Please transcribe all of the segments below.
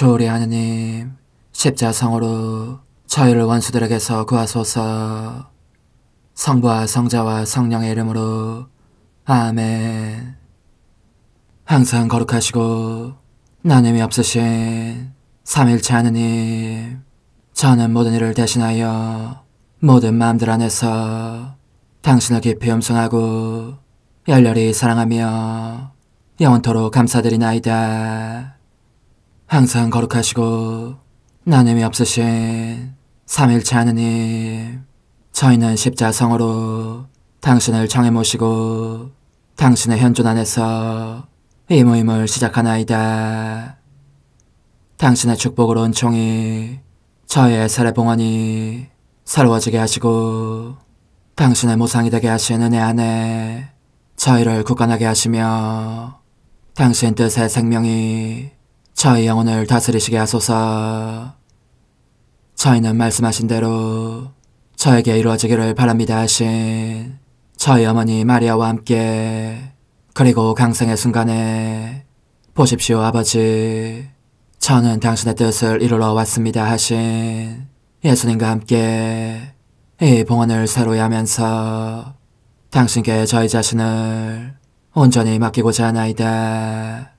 주우리 하느님, 십자성으로 저희를 원수들에게서 구하소서. 성부와 성자와 성령의 이름으로 아멘. 항상 거룩하시고 나눔이 없으신 삼일체 하느님, 저는 모든 일을 대신하여 모든 마음들 안에서 당신을 깊이 음성하고 열렬히 사랑하며 영원토록 감사드리나이다. 항상 거룩하시고 나눔이 없으신 삼일체 하느님, 저희는 십자성으로 당신을 청해 모시고 당신의 현존 안에서 이 모임을 시작하나이다. 당신의 축복으로 은총이 저희의 세례 봉헌이 새로워지게 하시고 당신의 모상이 되게 하신 은혜 안에 저희를 굳건하게 하시며 당신 뜻의 생명이 저희 영혼을 다스리시게 하소서. 저희는 말씀하신 대로 저에게 이루어지기를 바랍니다 하신 저희 어머니 마리아와 함께, 그리고 강생의 순간에 보십시오 아버지, 저는 당신의 뜻을 이루러 왔습니다 하신 예수님과 함께 이 봉헌을 새로이 하면서 당신께 저희 자신을 온전히 맡기고자 하나이다.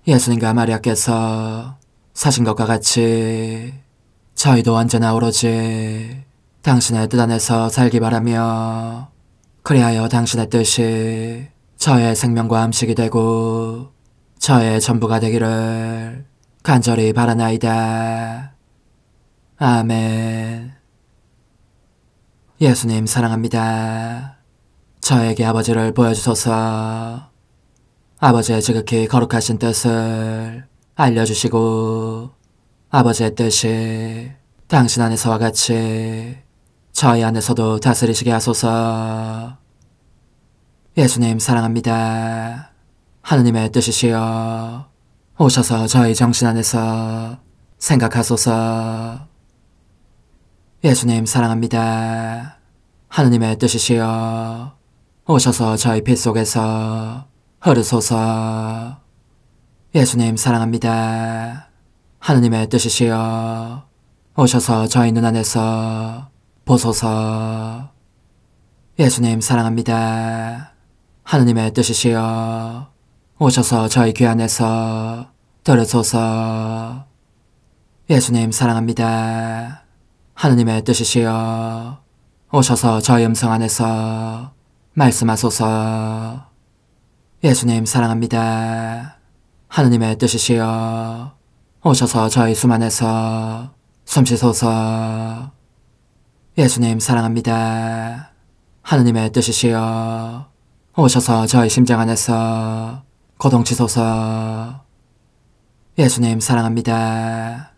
예수님과 마리아께서 사신 것과 같이 저희도 언제나 오로지 당신의 뜻 안에서 살기 바라며, 그리하여 당신의 뜻이 저의 생명과 음식이 되고 저의 전부가 되기를 간절히 바라나이다. 아멘. 예수님 사랑합니다. 저에게 아버지를 보여주소서. 아버지의 지극히 거룩하신 뜻을 알려주시고 아버지의 뜻이 당신 안에서와 같이 저희 안에서도 다스리시게 하소서. 예수님 사랑합니다. 하느님의 뜻이시여 오셔서 저희 정신 안에서 생각하소서. 예수님 사랑합니다. 하느님의 뜻이시여 오셔서 저희 피 속에서 흐르소서. 예수님 사랑합니다. 하느님의 뜻이시여 오셔서 저희 눈 안에서 보소서. 예수님 사랑합니다. 하느님의 뜻이시여 오셔서 저희 귀 안에서 들으소서. 예수님 사랑합니다. 하느님의 뜻이시여 오셔서 저희 음성 안에서 말씀하소서. 예수님 사랑합니다. 하느님의 뜻이시여 오셔서 저희 숨 안에서 숨쉬소서. 예수님 사랑합니다. 하느님의 뜻이시여 오셔서 저희 심장 안에서 고동치소서. 예수님 사랑합니다.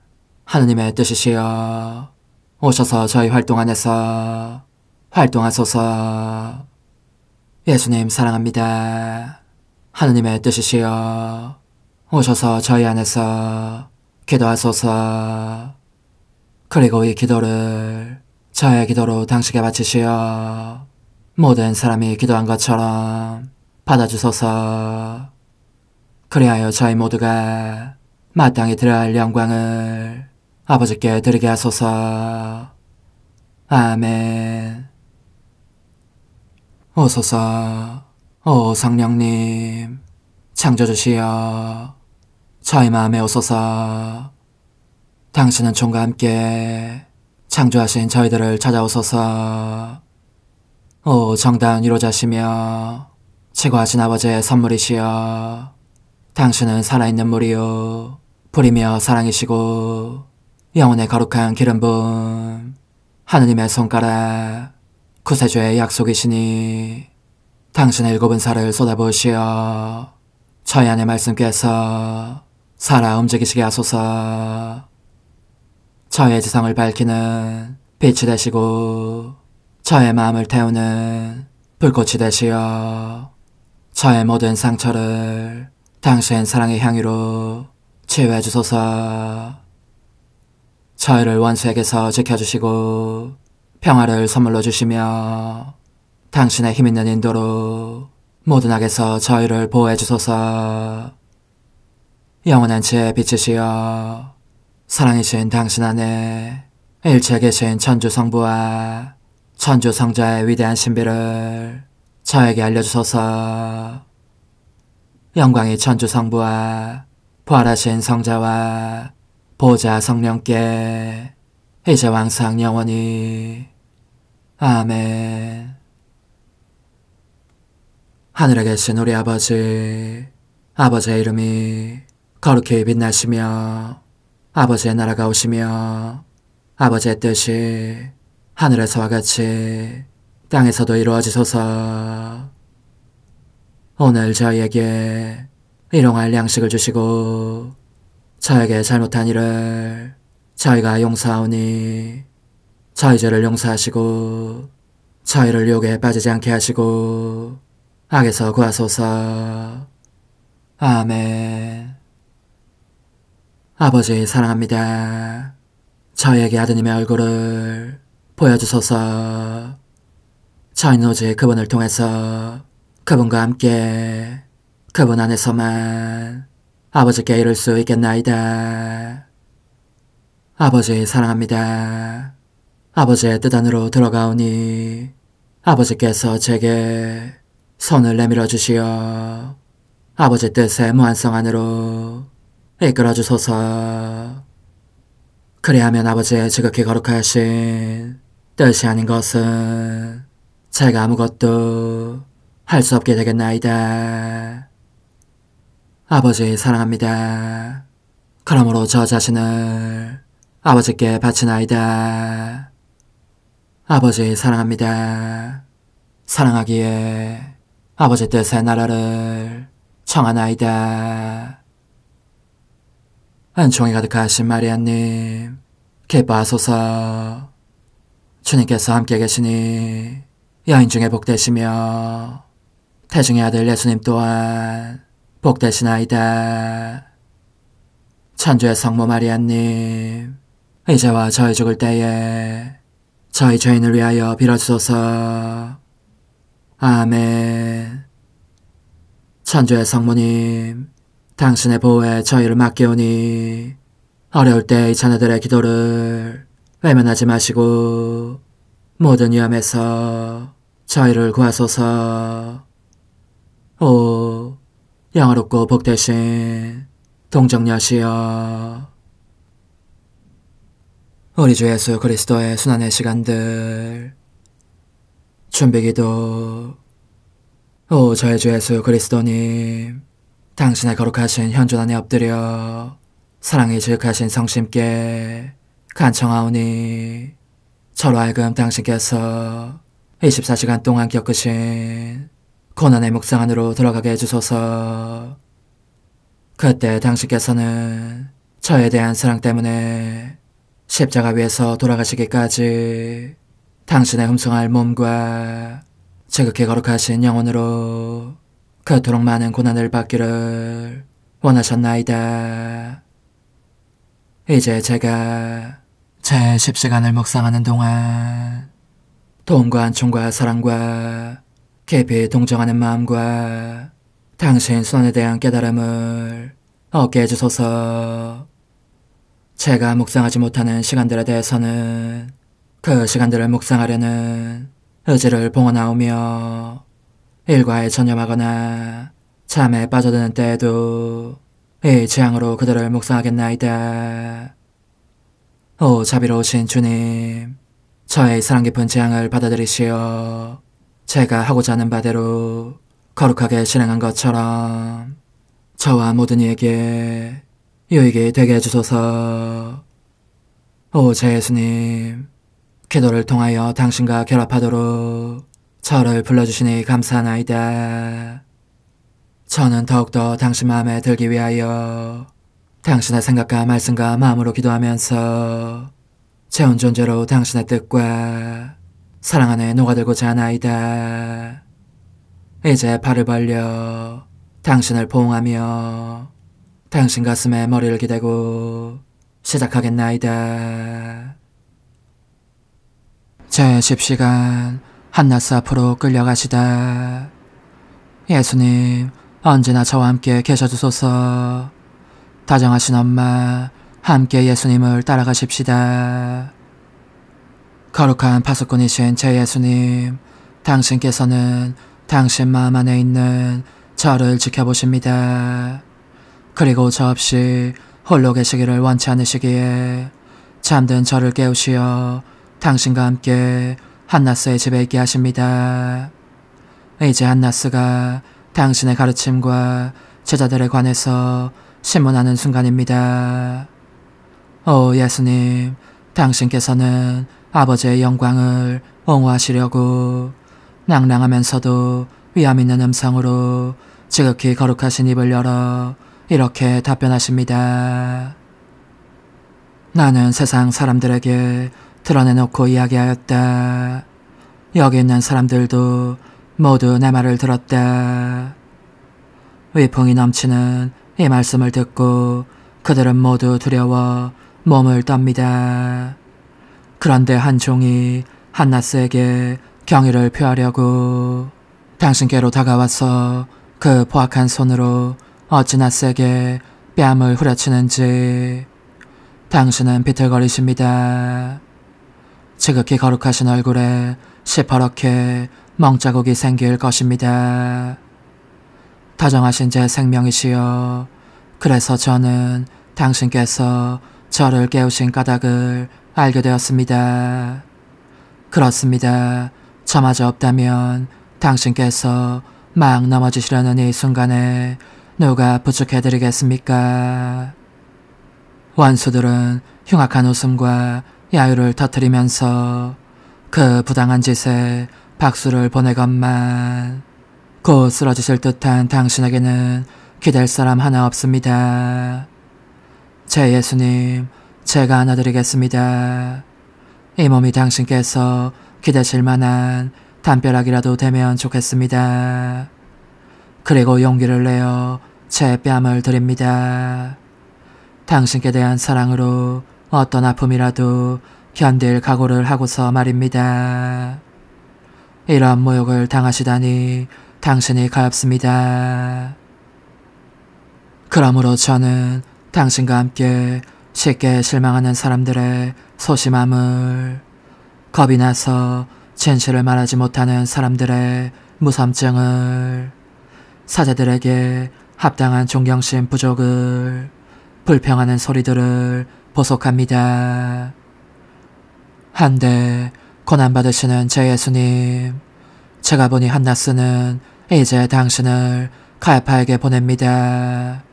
하느님의 뜻이시여 오셔서 저희 활동 안에서 활동하소서. 예수님 사랑합니다. 하느님의 뜻이시여 오셔서 저희 안에서 기도하소서. 그리고 이 기도를 저의 기도로 당신께 바치시어 모든 사람이 기도한 것처럼 받아주소서. 그리하여 저희 모두가 마땅히 드려야 할 영광을 아버지께 드리게 하소서. 아멘. 오소서. 오 성령님 창조주시여 저희 마음에 오소서. 당신은 총과 함께 창조하신 저희들을 찾아오소서. 오 정다운 위로자시며 최고하신 아버지의 선물이시여, 당신은 살아있는 물이요 불이며 사랑이시고 영혼의 거룩한 기름 부음 하느님의 손가락 구세주의 약속이시니, 당신의 일곱은 살을 쏟아부으시어 저희 안의 말씀께서 살아 움직이시게 하소서. 저의 지성을 밝히는 빛이 되시고 저의 마음을 태우는 불꽃이 되시어 저의 모든 상처를 당신 사랑의 향유로 치유해 주소서. 저희를 원수에게서 지켜주시고 평화를 선물로 주시며 당신의 힘있는 인도로 모든 악에서 저희를 보호해 주소서. 영원한 지혜의 빛이시여 사랑이신 당신 안에 일체에 계신 천주 성부와 천주 성자의 위대한 신비를 저에게 알려주소서. 영광이 천주 성부와 부활하신 성자와 보좌 성령께 이제 왕상 영원히 아멘. 하늘에 계신 우리 아버지, 아버지의 이름이 거룩히 빛나시며 아버지의 나라가 오시며 아버지의 뜻이 하늘에서와 같이 땅에서도 이루어지소서. 오늘 저희에게 일용할 양식을 주시고 저에게 잘못한 일을 저희가 용서하오니 저희 죄를 용서하시고 저희를 유혹에 빠지지 않게 하시고 악에서 구하소서. 아멘. 아버지 사랑합니다. 저희에게 아드님의 얼굴을 보여주소서. 저희는 오직 그분을 통해서 그분과 함께 그분 안에서만 아버지께 이룰 수 있겠나이다. 아버지 사랑합니다. 아버지의 뜻 안으로 들어가오니 아버지께서 제게 손을 내밀어 주시어 아버지 뜻의 무한성 안으로 이끌어 주소서. 그리하면 아버지의 지극히 거룩하신 뜻이 아닌 것은 제가 아무것도 할 수 없게 되겠나이다. 아버지 사랑합니다. 그러므로 저 자신을 아버지께 바치나이다. 아버지 사랑합니다. 사랑하기에 아버지 뜻의 나라를 청하나이다. 은총이 가득하신 마리아님, 기뻐하소서. 주님께서 함께 계시니 여인 중에 복되시며 태중의 아들 예수님 또한 복되시나이다. 천주의 성모 마리아님, 이제와 저희 죽을 때에 저희 죄인을 위하여 빌어주소서. 아멘. 천주의 성모님, 당신의 보호에 저희를 맡기오니 어려울 때 이 자녀들의 기도를 외면하지 마시고 모든 위험에서 저희를 구하소서. 오, 영화롭고 복되신 동정녀시여, 우리 주 예수 그리스도의 순환의 시간들 준비기도. 오 저의 주 예수 그리스도님, 당신의 거룩하신 현존 안에 엎드려 사랑이 지극하신 성심께 간청하오니 저로 하여금 당신께서 24시간 동안 겪으신 고난의 묵상 안으로 들어가게 해주소서. 그때 당신께서는 저에 대한 사랑 때문에 십자가 위에서 돌아가시기까지 당신의 흠숭할 몸과 지극히 거룩하신 영혼으로 그토록 많은 고난을 받기를 원하셨나이다. 이제 제가 제 10시간을 묵상하는 동안 도움과 안총과 사랑과 깊이 동정하는 마음과 당신 순환에 대한 깨달음을 얻게 해주소서. 제가 묵상하지 못하는 시간들에 대해서는 그 시간들을 묵상하려는 의지를 봉헌하오며 일과에 전념하거나 잠에 빠져드는 때에도 이 재앙으로 그들을 묵상하겠나이다. 오 자비로우신 주님, 저의 사랑 깊은 재앙을 받아들이시어 제가 하고자 하는 바대로 거룩하게 실행한 것처럼 저와 모든 이에게 유익이 되게 해주소서. 오 제 예수님, 기도를 통하여 당신과 결합하도록 저를 불러주시니 감사하나이다. 저는 더욱더 당신 마음에 들기 위하여 당신의 생각과 말씀과 마음으로 기도하면서 제 온 존재로 당신의 뜻과 사랑 안에 녹아들고자 하나이다. 이제 팔을 벌려 당신을 포옹하며 당신 가슴에 머리를 기대고 시작하겠나이다. 제 10시간 한나스 앞으로 끌려가시다. 예수님, 언제나 저와 함께 계셔주소서. 다정하신 엄마, 함께 예수님을 따라가십시다. 거룩한 파수꾼이신 제 예수님, 당신께서는 당신 마음 안에 있는 저를 지켜보십니다. 그리고 저 없이 홀로 계시기를 원치 않으시기에 잠든 저를 깨우시어 당신과 함께 한나스의 집에 있게 하십니다. 이제 한나스가 당신의 가르침과 제자들에 관해서 신문하는 순간입니다. 오 예수님, 당신께서는 아버지의 영광을 옹호하시려고 낭랑하면서도 위험 있는 음성으로 지극히 거룩하신 입을 열어 이렇게 답변하십니다. 나는 세상 사람들에게 드러내놓고 이야기하였다. 여기 있는 사람들도 모두 내 말을 들었다. 위풍이 넘치는 이 말씀을 듣고 그들은 모두 두려워 몸을 떱니다. 그런데 한 종이 한나스에게 경의를 표하려고 당신께로 다가와서 그 포악한 손으로 어찌나 세게 뺨을 후려치는지 당신은 비틀거리십니다. 지극히 거룩하신 얼굴에 시퍼렇게 멍자국이 생길 것입니다. 다정하신 제 생명이시여, 그래서 저는 당신께서 저를 깨우신 까닭을 알게 되었습니다. 그렇습니다. 저마저 없다면 당신께서 막 넘어지시려는 이 순간에 누가 부축해드리겠습니까? 원수들은 흉악한 웃음과 야유를 터뜨리면서 그 부당한 짓에 박수를 보내건만 곧 쓰러지실 듯한 당신에게는 기댈 사람 하나 없습니다. 제 예수님, 제가 안아드리겠습니다. 이 몸이 당신께서 기대실 만한 담벼락이라도 되면 좋겠습니다. 그리고 용기를 내어 제 뺨을 드립니다. 당신께 대한 사랑으로 어떤 아픔이라도 견딜 각오를 하고서 말입니다. 이런 모욕을 당하시다니 당신이 가엾습니다. 그러므로 저는 당신과 함께 쉽게 실망하는 사람들의 소심함을, 겁이 나서 진실을 말하지 못하는 사람들의 무섬증을, 사제들에게 합당한 존경심 부족을, 불평하는 소리들을 보속합니다. 한데 고난받으시는 제 예수님, 제가 보니 한나스는 이제 당신을 가야파에게 보냅니다.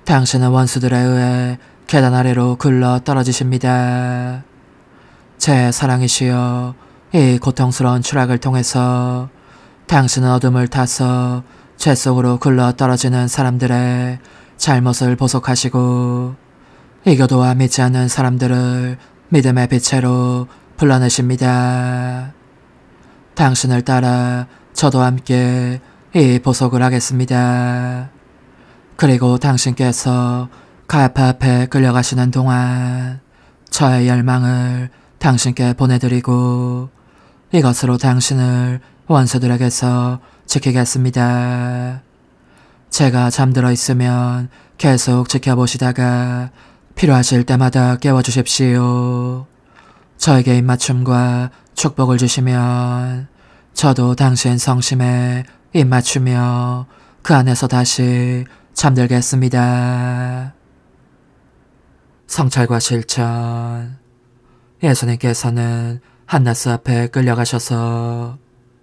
당신은 원수들에 의해 계단 아래로 굴러 떨어지십니다. 제 사랑이시여, 이 고통스러운 추락을 통해서 당신은 어둠을 타서 죄 속으로 굴러 떨어지는 사람들의 잘못을 보속하시고 이교도와 믿지 않는 사람들을 믿음의 빛으로 불러내십니다. 당신을 따라 저도 함께 이 보속을 하겠습니다. 그리고 당신께서 가야파 앞에 끌려가시는 동안 저의 열망을 당신께 보내드리고 이것으로 당신을 원수들에게서 지키겠습니다. 제가 잠들어 있으면 계속 지켜보시다가 필요하실 때마다 깨워주십시오. 저에게 입맞춤과 축복을 주시면 저도 당신 성심에 입맞추며 그 안에서 다시 잠들겠습니다. 성찰과 실천. 예수님께서는 한나스 앞에 끌려가셔서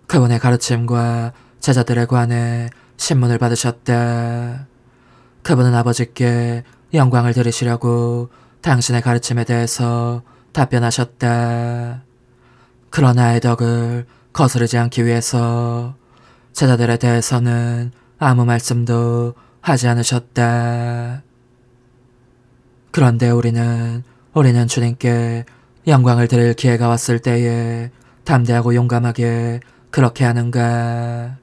그분의 가르침과 제자들에 관해 신문을 받으셨다. 그분은 아버지께 영광을 드리시려고 당신의 가르침에 대해서 답변하셨다. 그러나 애덕을 거스르지 않기 위해서 제자들에 대해서는 아무 말씀도 하지 않으셨다. 그런데 우리는 주님께 영광을 드릴 기회가 왔을 때에 담대하고 용감하게 그렇게 하는가?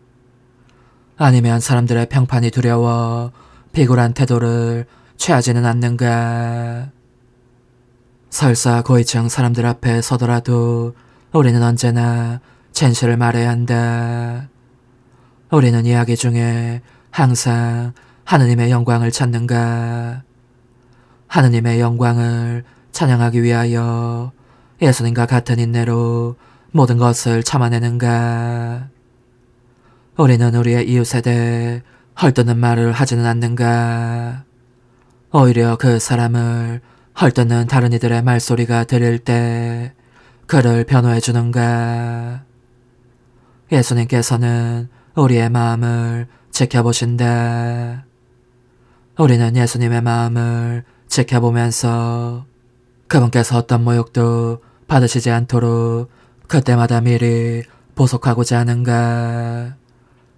아니면 사람들의 평판이 두려워 비굴한 태도를 취하지는 않는가? 설사 고위층 사람들 앞에 서더라도 우리는 언제나 진실을 말해야 한다. 우리는 이야기 중에 항상 하느님의 영광을 찾는가? 하느님의 영광을 찬양하기 위하여 예수님과 같은 인내로 모든 것을 참아내는가? 우리는 우리의 이웃에 대해 헐뜯는 말을 하지는 않는가? 오히려 그 사람을 헐뜯는 다른 이들의 말소리가 들릴 때 그를 변호해 주는가? 예수님께서는 우리의 마음을 지켜보신다. 우리는 예수님의 마음을 지켜보면서 그분께서 어떤 모욕도 받으시지 않도록 그때마다 미리 보속하고자 하는가?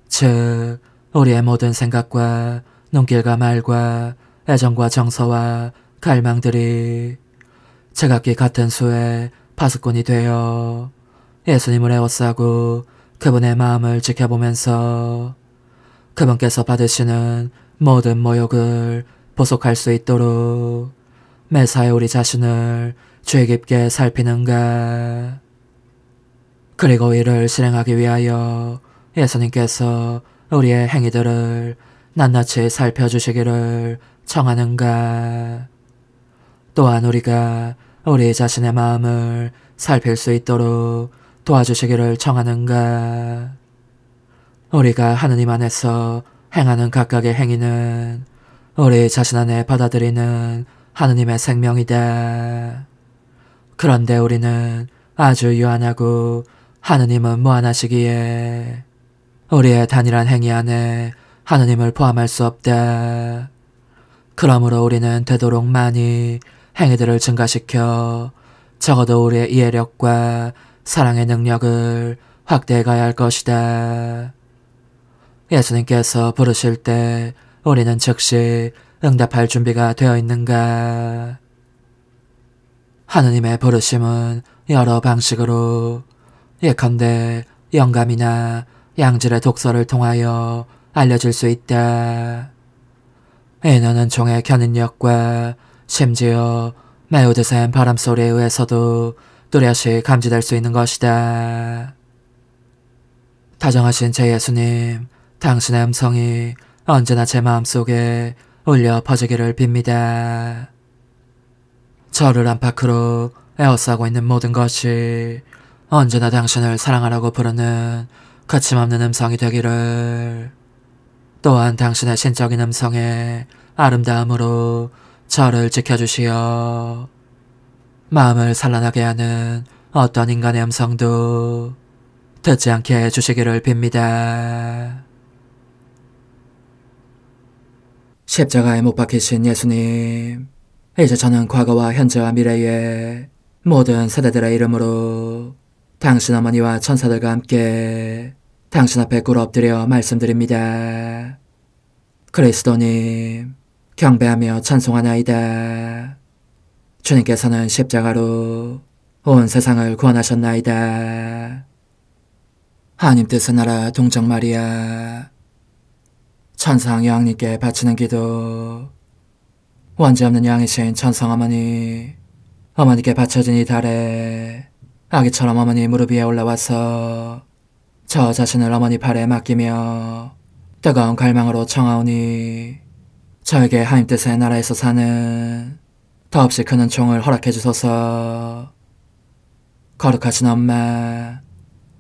즉, 우리의 모든 생각과 눈길과 말과 애정과 정서와 갈망들이 제각기 같은 수의 파수꾼이 되어 예수님을 에워싸고 그분의 마음을 지켜보면서 그분께서 받으시는 모든 모욕을 보속할 수 있도록 매사에 우리 자신을 주의 깊게 살피는가? 그리고 이를 실행하기 위하여 예수님께서 우리의 행위들을 낱낱이 살펴주시기를 청하는가? 또한 우리가 우리 자신의 마음을 살필 수 있도록 도와주시기를 청하는가? 우리가 하느님 안에서 행하는 각각의 행위는 우리 자신 안에 받아들이는 하느님의 생명이다. 그런데 우리는 아주 유한하고 하느님은 무한하시기에 우리의 단일한 행위 안에 하느님을 포함할 수 없다. 그러므로 우리는 되도록 많이 행위들을 증가시켜 적어도 우리의 이해력과 사랑의 능력을 확대해 가야 할 것이다. 예수님께서 부르실 때 우리는 즉시 응답할 준비가 되어 있는가? 하느님의 부르심은 여러 방식으로 예컨대 영감이나 양질의 독서를 통하여 알려질 수 있다. 이는 은총의 견인력과 심지어 매우 드센 바람소리에 의해서도 뚜렷이 감지될 수 있는 것이다. 다정하신 제 예수님, 당신의 음성이 언제나 제 마음속에 울려 퍼지기를 빕니다. 저를 안팎으로 에워싸고 있는 모든 것이 언제나 당신을 사랑하라고 부르는 거침없는 음성이 되기를, 또한 당신의 신적인 음성의 아름다움으로 저를 지켜주시어 마음을 산란하게 하는 어떤 인간의 음성도 듣지 않게 해주시기를 빕니다. 십자가에 못 박히신 예수님, 이제 저는 과거와 현재와 미래의 모든 세대들의 이름으로 당신 어머니와 천사들과 함께 당신 앞에 꿇어 엎드려 말씀드립니다. 그리스도님, 경배하며 찬송하나이다. 주님께서는 십자가로 온 세상을 구원하셨나이다. 하나님 뜻은 알아 동정 마리아, 천상 여왕님께 바치는 기도. 원죄없는 양이신 천상 어머니, 어머니께 바쳐진 이 달에 아기처럼 어머니 무릎 위에 올라와서 저 자신을 어머니 팔에 맡기며 뜨거운 갈망으로 청하오니 저에게 하나님 뜻의 나라에서 사는 더없이 큰 은총을 허락해 주소서. 거룩하신 엄마,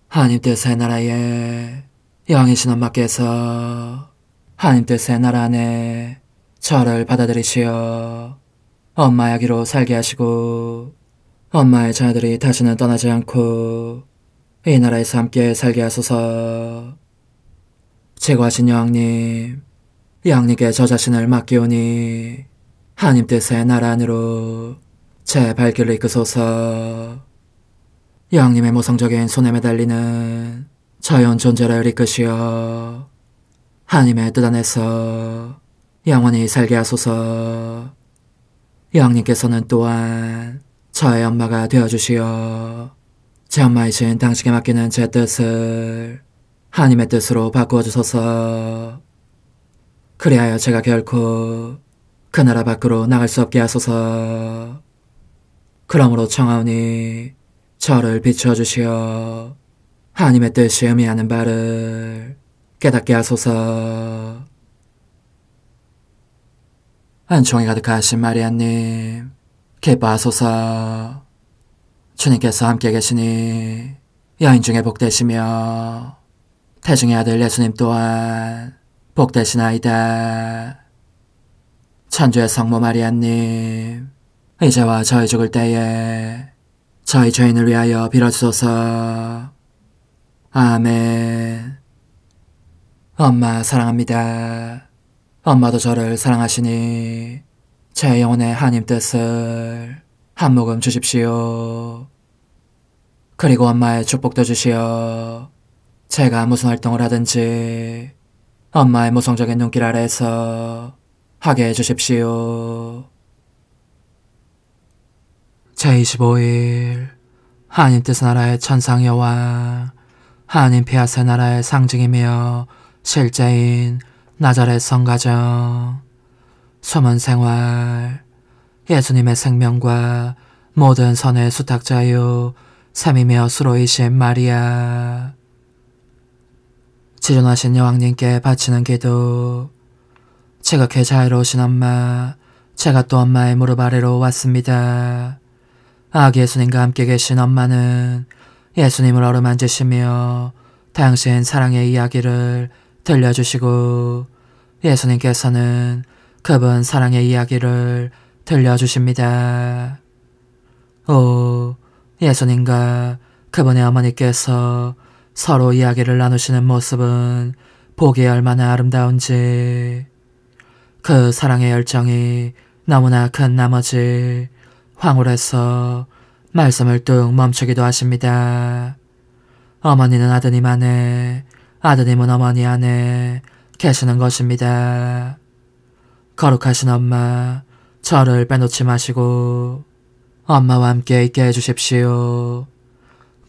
하나님 뜻의 나라에 영이신 엄마께서 하나님 뜻의 나라 안에 저를 받아들이시어 엄마의 아기로 살게 하시고 엄마의 자녀들이 다시는 떠나지 않고 이 나라에서 함께 살게 하소서. 제거하신 여왕님, 여왕님께 저 자신을 맡기오니 하나님 뜻의 나라 안으로 제 발길을 이끄소서. 여왕님의 모성적인 손에 매달리는 자연 존재를 이끄시어 하나님의 뜻 안에서 영원히 살게 하소서. 여왕님께서는 또한 저의 엄마가 되어주시어 제 엄마이신 당신께 맡기는 제 뜻을 하나님의 뜻으로 바꾸어 주소서. 그리하여 제가 결코 그 나라 밖으로 나갈 수 없게 하소서. 그러므로 청하오니 저를 비추어 주시어 하나님의 뜻이 의미하는 바를 깨닫게 하소서. 은총이 가득하신 마리아님, 기뻐하소서. 주님께서 함께 계시니 여인 중에 복되시며 태중의 아들 예수님 또한 복되시나이다. 천주의 성모 마리아님, 이제와 저희 죽을 때에 저희 죄인을 위하여 빌어주소서. 아멘. 엄마 사랑합니다. 엄마도 저를 사랑하시니 제 영혼의 하나님 뜻을 한 모금 주십시오. 그리고 엄마의 축복도 주시어 제가 무슨 활동을 하든지 엄마의 모성적인 눈길 아래에서 하게 해주십시오. 제25일 하나님 뜻의 나라의 천상 여왕, 하나님 피하세 나라의 상징이며 실제인 나자렛 성가정, 숨은 생활, 예수님의 생명과 모든 선의 수탁자요 샘이며 수로이신 마리아, 지존하신 여왕님께 바치는 기도. 지극히 자유로우신 엄마, 제가 또 엄마의 무릎 아래로 왔습니다. 아기 예수님과 함께 계신 엄마는 예수님을 어루만지시며 당신 사랑의 이야기를 들려주시고 예수님께서는 그분 사랑의 이야기를 들려주십니다. 오, 예수님과 그분의 어머니께서 서로 이야기를 나누시는 모습은 보기에 얼마나 아름다운지, 그 사랑의 열정이 너무나 큰 나머지 황홀해서 말씀을 뚝 멈추기도 하십니다. 어머니는 아드님 안에, 아드님은 어머니 안에 계시는 것입니다. 거룩하신 엄마, 저를 빼놓지 마시고 엄마와 함께 있게 해주십시오.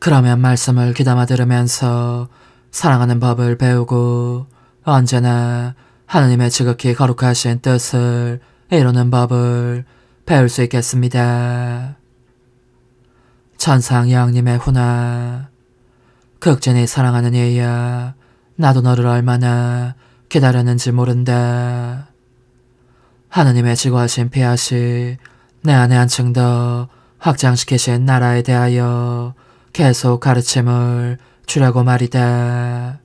그러면 말씀을 귀담아 들으면서 사랑하는 법을 배우고 언제나 하느님의 지극히 거룩하신 뜻을 이루는 법을 배울 수 있겠습니다. 천상 여왕님의 훈화, 극진히 사랑하는 얘야, 나도 너를 얼마나 기다렸는지 모른다. 하느님의 지고하신 피하시 내 안에 한층 더 확장시키신 나라에 대하여 계속 가르침을 주려고 말이다.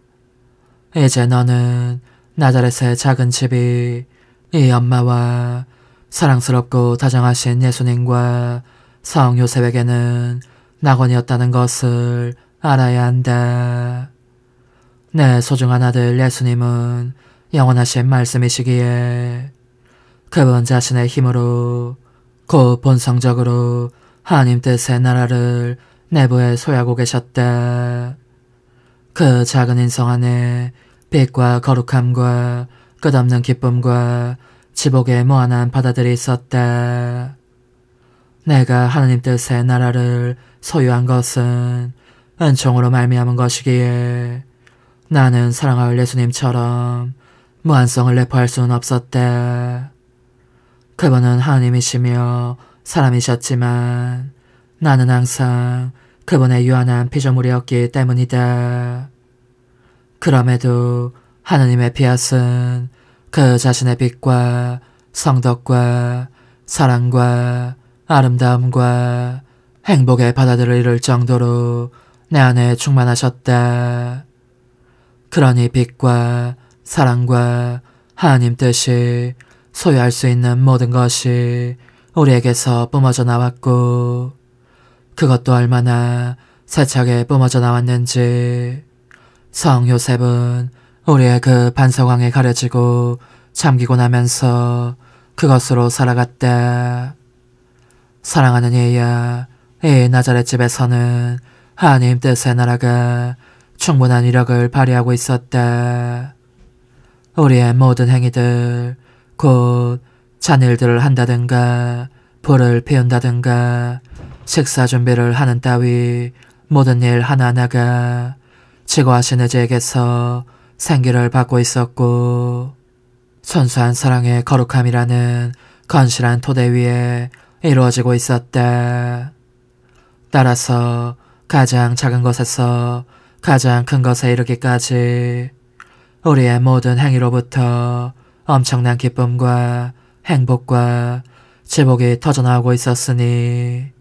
이제 너는 나자렛의 작은 집이 이 엄마와 사랑스럽고 다정하신 예수님과 성 요셉에게는 낙원이었다는 것을 알아야 한다. 내 소중한 아들 예수님은 영원하신 말씀이시기에 그분 자신의 힘으로 곧 본성적으로 하나님 뜻의 나라를 내부에 소유하고 계셨다. 그 작은 인성 안에 빛과 거룩함과 끝없는 기쁨과 지복의 무한한 바다들이 있었다. 내가 하나님 뜻의 나라를 소유한 것은 은총으로 말미암은 것이기에 나는 사랑할 예수님처럼 무한성을 내포할 수는 없었다. 그분은 하나님이시며 사람이셨지만 나는 항상 그분의 유한한 피조물이었기 때문이다. 그럼에도 하느님의 피앗은 그 자신의 빛과 성덕과 사랑과 아름다움과 행복의 바다들을 이룰 정도로 내 안에 충만하셨다. 그러니 빛과 사랑과 하나님 뜻이 소유할 수 있는 모든 것이 우리에게서 뿜어져 나왔고 그것도 얼마나 세차게 뿜어져 나왔는지 성 요셉은 우리의 그 반사광에 가려지고 잠기고 나면서 그것으로 살아갔다. 사랑하는 얘야, 이 나자렛 집에서는 하나님 뜻의 나라가 충분한 위력을 발휘하고 있었다. 우리의 모든 행위들, 곧 잔일들을 한다든가 불을 피운다든가 식사 준비를 하는 따위 모든 일 하나하나가 지고하신 의지에게서 생기를 받고 있었고 순수한 사랑의 거룩함이라는 건실한 토대 위에 이루어지고 있었다. 따라서 가장 작은 것에서 가장 큰 것에 이르기까지 우리의 모든 행위로부터 엄청난 기쁨과 행복과 제복이 터져나오고 있었으니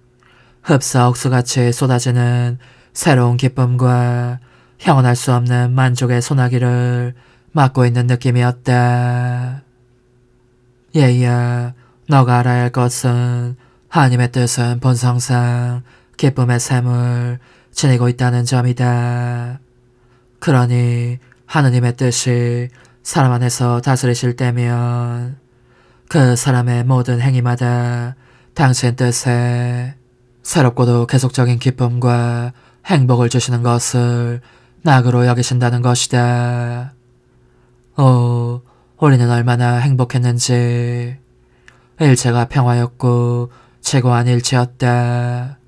흡사 억수같이 쏟아지는 새로운 기쁨과 형언할 수 없는 만족의 소나기를 맞고 있는 느낌이었다. 얘야, 너가 알아야 할 것은 하나님의 뜻은 본성상 기쁨의 샘을 지니고 있다는 점이다. 그러니 하느님의 뜻이 사람 안에서 다스리실 때면 그 사람의 모든 행위마다 당신 뜻에 새롭고도 계속적인 기쁨과 행복을 주시는 것을 낙으로 여기신다는 것이다. 오, 우리는 얼마나 행복했는지. 일체가 평화였고 최고한 일체였다.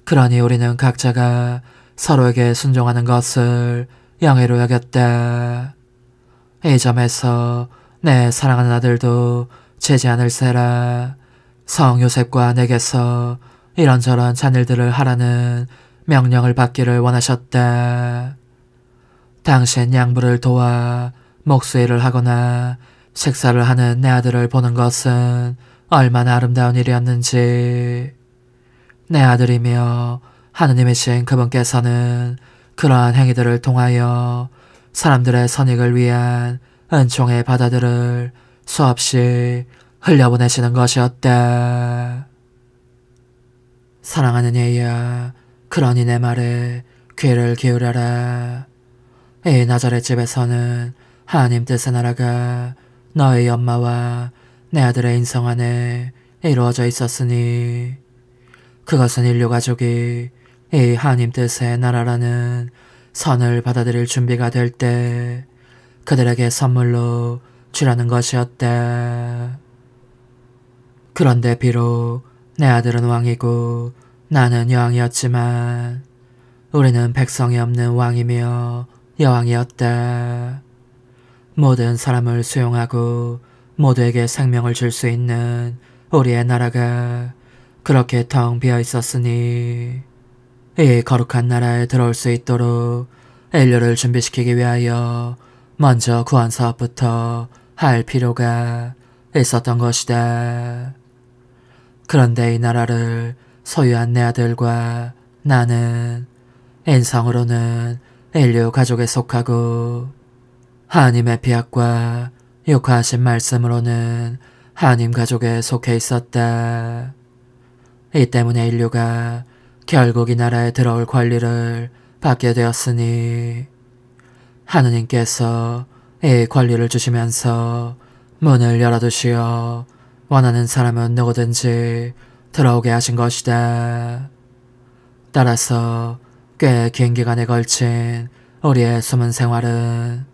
그러니 우리는 각자가 서로에게 순종하는 것을 영예로 여겼다. 이 점에서 내 사랑하는 아들도 재지 않을세라 성 요셉과 내게서 이런저런 잔일들을 하라는 명령을 받기를 원하셨다. 당신 양부를 도와 목수일을 하거나 식사를 하는 내 아들을 보는 것은 얼마나 아름다운 일이었는지. 내 아들이며 하느님이신 그분께서는 그러한 행위들을 통하여 사람들의 선익을 위한 은총의 바다들을 수없이 흘려보내시는 것이었다. 사랑하는 얘야, 그러니 내 말에 귀를 기울여라. 이 나자렛 집에서는 하나님 뜻의 나라가 너의 엄마와 내 아들의 인성 안에 이루어져 있었으니 그것은 인류 가족이 이 하나님 뜻의 나라라는 선을 받아들일 준비가 될 때 그들에게 선물로 주라는 것이었다. 그런데 비록 내 아들은 왕이고 나는 여왕이었지만 우리는 백성이 없는 왕이며 여왕이었다. 모든 사람을 수용하고 모두에게 생명을 줄 수 있는 우리의 나라가 그렇게 텅 비어 있었으니 이 거룩한 나라에 들어올 수 있도록 인류를 준비시키기 위하여 먼저 구원 사업부터 할 필요가 있었던 것이다. 그런데 이 나라를 소유한 내 아들과 나는 인성으로는 인류 가족에 속하고 하나님의 피약과 육화하신 말씀으로는 하나님 가족에 속해 있었다. 이 때문에 인류가 결국 이 나라에 들어올 권리를 받게 되었으니 하느님께서 이 권리를 주시면서 문을 열어두시어 원하는 사람은 누구든지 들어오게 하신 것이다. 따라서 꽤 긴 기간에 걸친 우리의 숨은 생활은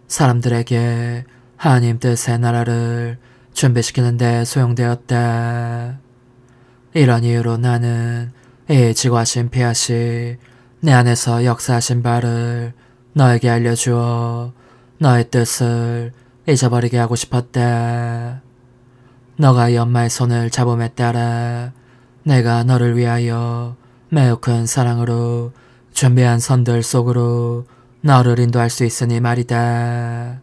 사람들에게 하나님 뜻의 나라를 준비시키는 데 소용되었다. 이런 이유로 나는 이 지구하신 피하시 내 안에서 역사하신 바를 너에게 알려주어 너의 뜻을 잊어버리게 하고 싶었다. 너가 이 엄마의 손을 잡음에 따라 내가 너를 위하여 매우 큰 사랑으로 준비한 선들 속으로 너를 인도할 수 있으니 말이다.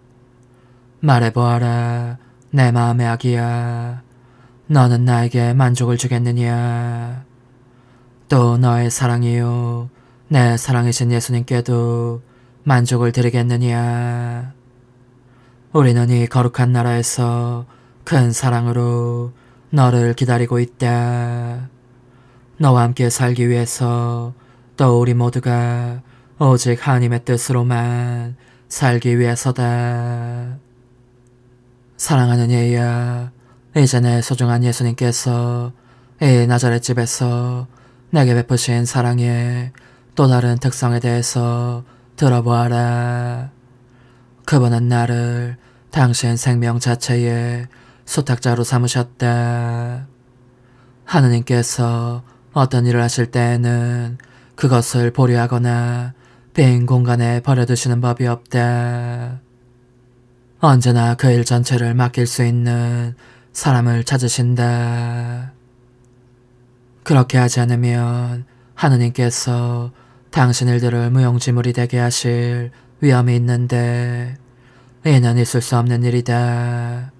말해보아라, 내 마음의 아기야. 너는 나에게 만족을 주겠느냐? 또 너의 사랑이요, 내 사랑이신 예수님께도 만족을 드리겠느냐? 우리는 이 거룩한 나라에서 큰 사랑으로 너를 기다리고 있다. 너와 함께 살기 위해서 또 우리 모두가 오직 하나님의 뜻으로만 살기 위해서다. 사랑하는 얘야, 이제 내 소중한 예수님께서 이 나자렛 집에서 내게 베푸신 사랑의 또 다른 특성에 대해서 들어보아라. 그분은 나를 당신 생명 자체의 수탁자로 삼으셨다. 하느님께서 어떤 일을 하실 때에는 그것을 보류하거나 빈 공간에 버려두시는 법이 없다. 언제나 그 일 전체를 맡길 수 있는 사람을 찾으신다. 그렇게 하지 않으면 하느님께서 당신 일들을 무용지물이 되게 하실 위험이 있는데 이는 있을 수 없는 일이다.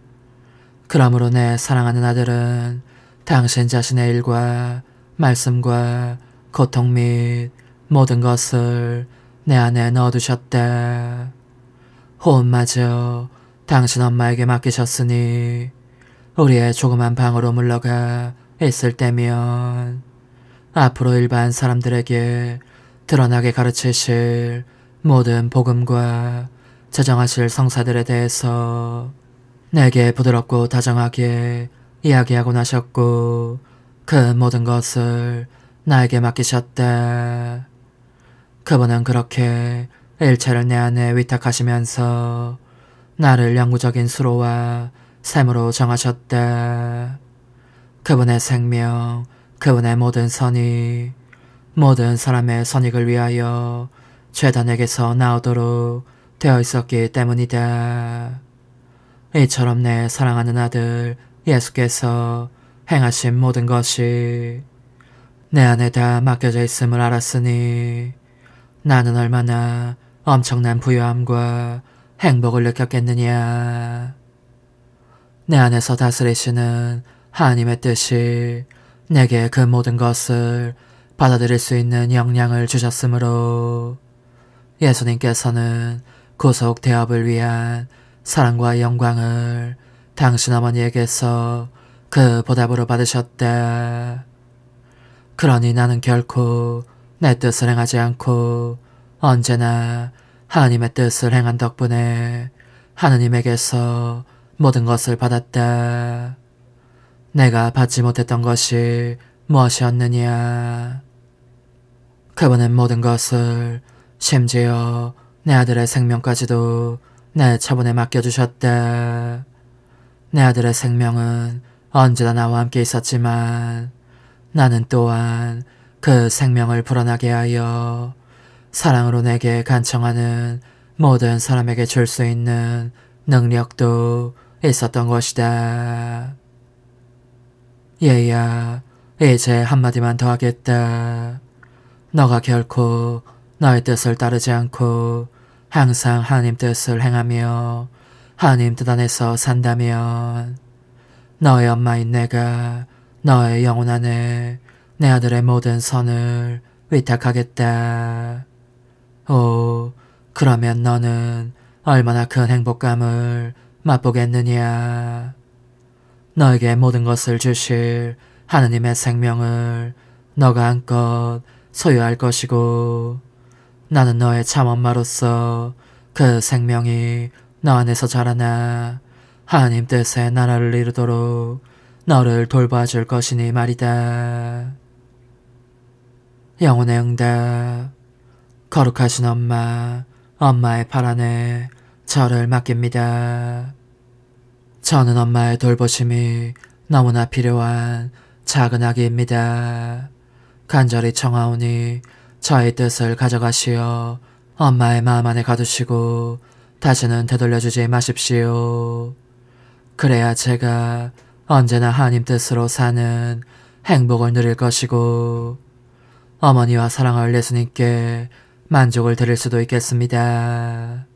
그러므로 내 사랑하는 아들은 당신 자신의 일과 말씀과 고통 및 모든 것을 내 안에 넣어두셨다. 호흡마저 당신 엄마에게 맡기셨으니 우리의 조그만 방으로 물러가 있을 때면 앞으로 일반 사람들에게 드러나게 가르치실 모든 복음과 제정하실 성사들에 대해서 내게 부드럽고 다정하게 이야기하고 나셨고 그 모든 것을 나에게 맡기셨다. 그분은 그렇게 일체를 내 안에 위탁하시면서 나를 영구적인 수로와 샘으로 정하셨다. 그분의 생명, 그분의 모든 선이 모든 사람의 선익을 위하여 죄단에게서 나오도록 되어 있었기 때문이다. 이처럼 내 사랑하는 아들 예수께서 행하신 모든 것이 내 안에 다 맡겨져 있음을 알았으니 나는 얼마나 엄청난 부유함과 행복을 느꼈겠느냐. 내 안에서 다스리시는 하나님의 뜻이 내게 그 모든 것을 받아들일 수 있는 역량을 주셨으므로 예수님께서는 구속 대업을 위한 사랑과 영광을 당신 어머니에게서 그 보답으로 받으셨다. 그러니 나는 결코 내 뜻을 행하지 않고 언제나 하나님의 뜻을 행한 덕분에 하느님에게서 모든 것을 받았다. 내가 받지 못했던 것이 무엇이었느냐. 그분은 모든 것을 심지어 내 아들의 생명까지도 내 처분에 맡겨주셨다. 내 아들의 생명은 언제나 나와 함께 있었지만 나는 또한 그 생명을 불어나게 하여 사랑으로 내게 간청하는 모든 사람에게 줄 수 있는 능력도 있었던 것이다. 얘야, 이제 한마디만 더 하겠다. 너가 결코 너의 뜻을 따르지 않고 항상 하나님 뜻을 행하며 하나님 뜻 안에서 산다면 너의 엄마인 내가 너의 영혼 안에 내 아들의 모든 선을 위탁하겠다. 오, 그러면 너는 얼마나 큰 행복감을 맛보겠느냐. 너에게 모든 것을 주실 하느님의 생명을 너가 한껏 소유할 것이고 나는 너의 참엄마로서 그 생명이 너 안에서 자라나 하나님 뜻의 나라를 이루도록 너를 돌봐줄 것이니 말이다. 영혼의 응답. 거룩하신 엄마, 엄마의 발 안에 저를 맡깁니다. 저는 엄마의 돌보심이 너무나 필요한 작은 아기입니다. 간절히 청하오니 저의 뜻을 가져가시어 엄마의 마음 안에 가두시고 다시는 되돌려주지 마십시오. 그래야 제가 언제나 하나님 뜻으로 사는 행복을 누릴 것이고 어머니와 사랑할 예수님께 만족을 드릴 수도 있겠습니다.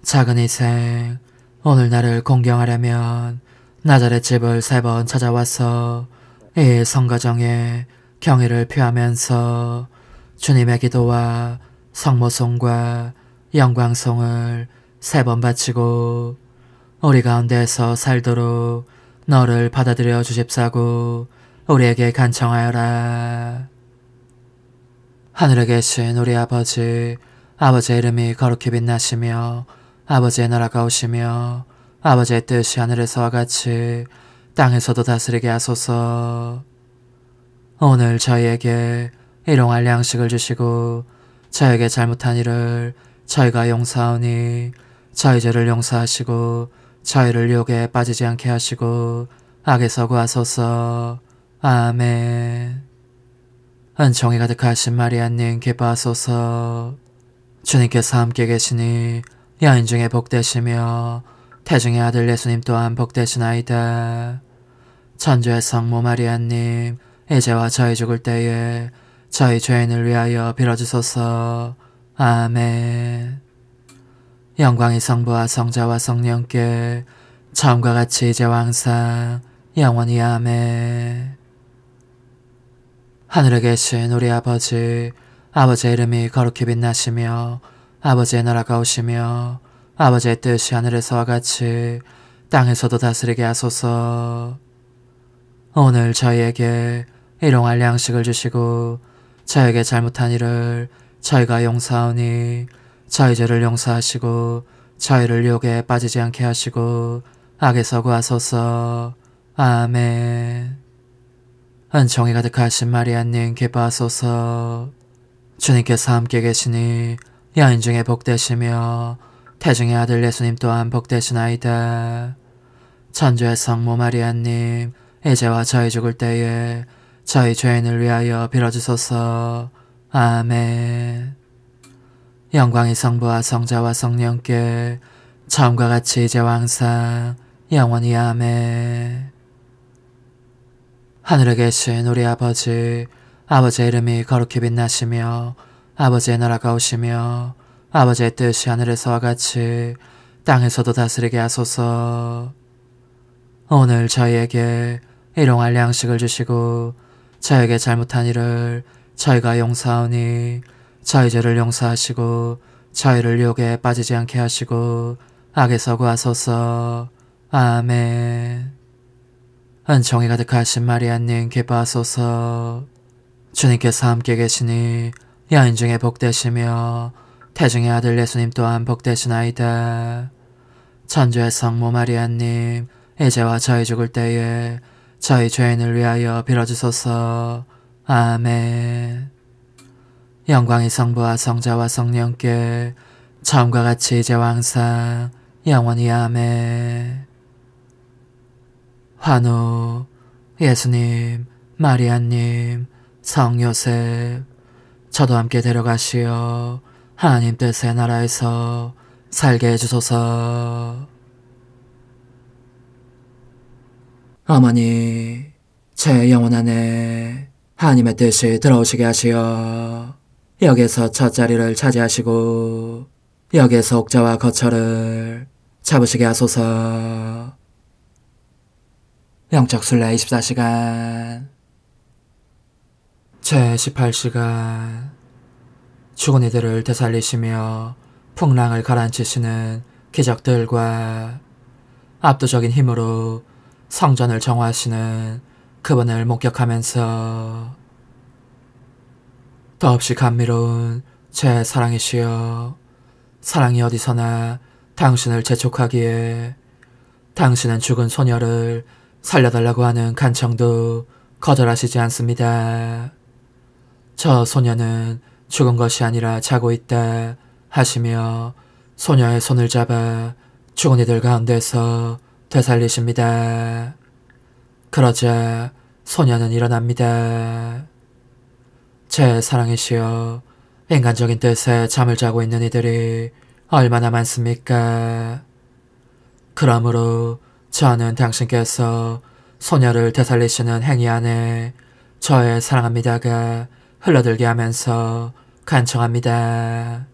작은 희생, 오늘 나를 공경하려면 나자렛 집을 3번 찾아와서 이 성가정에 경의를 표하면서 주님의 기도와 성모송과 영광송을 3번 바치고 우리 가운데서 살도록 너를 받아들여 주십사고 우리에게 간청하여라. 하늘에 계신 우리 아버지, 아버지의 이름이 거룩히 빛나시며 아버지의 나라가 오시며 아버지의 뜻이 하늘에서와 같이 땅에서도 다스리게 하소서. 오늘 저희에게 일용할 양식을 주시고 저에게 잘못한 일을 저희가 용서하오니 저희 죄를 용서하시고 저희를 유혹에 빠지지 않게 하시고 악에서 구하소서. 아멘. 은총이 가득하신 마리아님 기뻐하소서. 주님께서 함께 계시니 여인 중에 복되시며 태중의 아들 예수님 또한 복되시나이다. 천주의 성모 마리아님 이제와 저희 죽을 때에 저희 죄인을 위하여 빌어주소서. 아멘. 영광이 성부와 성자와 성령께 처음과 같이 이제와 항상 영원히 아멘. 하늘에 계신 우리 아버지, 아버지의 이름이 거룩히 빛나시며 아버지의 나라가 오시며 아버지의 뜻이 하늘에서와 같이 땅에서도 다스리게 하소서. 오늘 저희에게 일용할 양식을 주시고 저에게 잘못한 일을 저희가 용서하오니 저희 죄를 용서하시고 저희를 유혹에 빠지지 않게 하시고 악에서 구하소서. 아멘. 은총이 가득하신 마리아님 기뻐하소서. 주님께서 함께 계시니 여인 중에 복되시며 태중의 아들 예수님 또한 복되시나이다. 천주의 성모 마리아님 이제와 저희 죽을 때에 저희 죄인을 위하여 빌어주소서. 아멘. 영광이 성부와 성자와 성령께 처음과 같이 이제와 항상 영원히 아멘. 하늘에 계신 우리 아버지, 아버지의 이름이 거룩히 빛나시며 아버지의 나라가 오시며 아버지의 뜻이 하늘에서와 같이 땅에서도 다스리게 하소서. 오늘 저희에게 일용할 양식을 주시고 저에게 잘못한 일을 저희가 용서하오니 저희 죄를 용서하시고 저희를 유혹에 빠지지 않게 하시고 악에서 구하소서. 아멘. 은총이 가득하신 마리아님 기뻐하소서. 주님께서 함께 계시니 여인 중에 복되시며 태중의 아들 예수님 또한 복되시나이다. 천주의 성모 마리아님 이제와 저희 죽을 때에 저희 죄인을 위하여 빌어주소서. 아멘. 영광이 성부와 성자와 성령께 처음과 같이 이제와 항상 영원히 아멘. 환우, 예수님, 마리아님, 성요셉, 저도 함께 데려가시어 하나님 뜻의 나라에서 살게 해주소서. 어머니, 제 영혼 안에 하나님의 뜻이 들어오시게 하시어 여기에서 첫 자리를 차지하시고 여기에서 옥자와 거처를 잡으시게 하소서. 영적순례 24시간 제18시간 죽은 이들을 되살리시며 풍랑을 가라앉히시는 기적들과 압도적인 힘으로 성전을 정화하시는 그분을 목격하면서 더없이 감미로운 제 사랑이시여, 사랑이 어디서나 당신을 재촉하기에 당신은 죽은 소녀를 살려달라고 하는 간청도 거절하시지 않습니다. 저 소녀는 죽은 것이 아니라 자고 있다 하시며 소녀의 손을 잡아 죽은 이들 가운데서 되살리십니다. 그러자 소녀는 일어납니다. 제 사랑이시여, 인간적인 뜻에 잠을 자고 있는 이들이 얼마나 많습니까? 그러므로 저는 당신께서 소녀를 되살리시는 행위 안에 저의 사랑합니다가 흘러들게 하면서 간청합니다.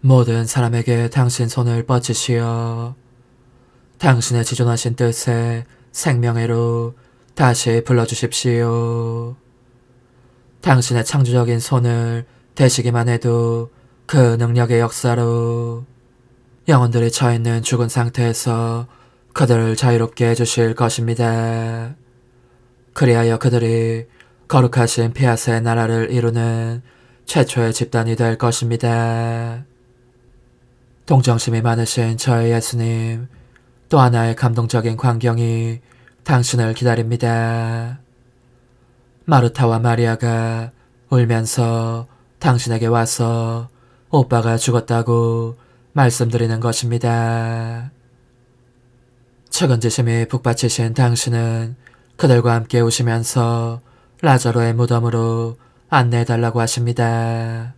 모든 사람에게 당신 손을 뻗치시어 당신의 지존하신 뜻에 생명회로 다시 불러주십시오. 당신의 창조적인 손을 대시기만 해도 그 능력의 역사로 영혼들이 처해있는 죽은 상태에서 그들을 자유롭게 해주실 것입니다. 그리하여 그들이 거룩하신 피아스의 나라를 이루는 최초의 집단이 될 것입니다. 동정심이 많으신 저의 예수님, 또 하나의 감동적인 광경이 당신을 기다립니다. 마르타와 마리아가 울면서 당신에게 와서 오빠가 죽었다고 말씀드리는 것입니다. 측은지심이 북받치신 당신은 그들과 함께 오시면서 라자로의 무덤으로 안내해달라고 하십니다.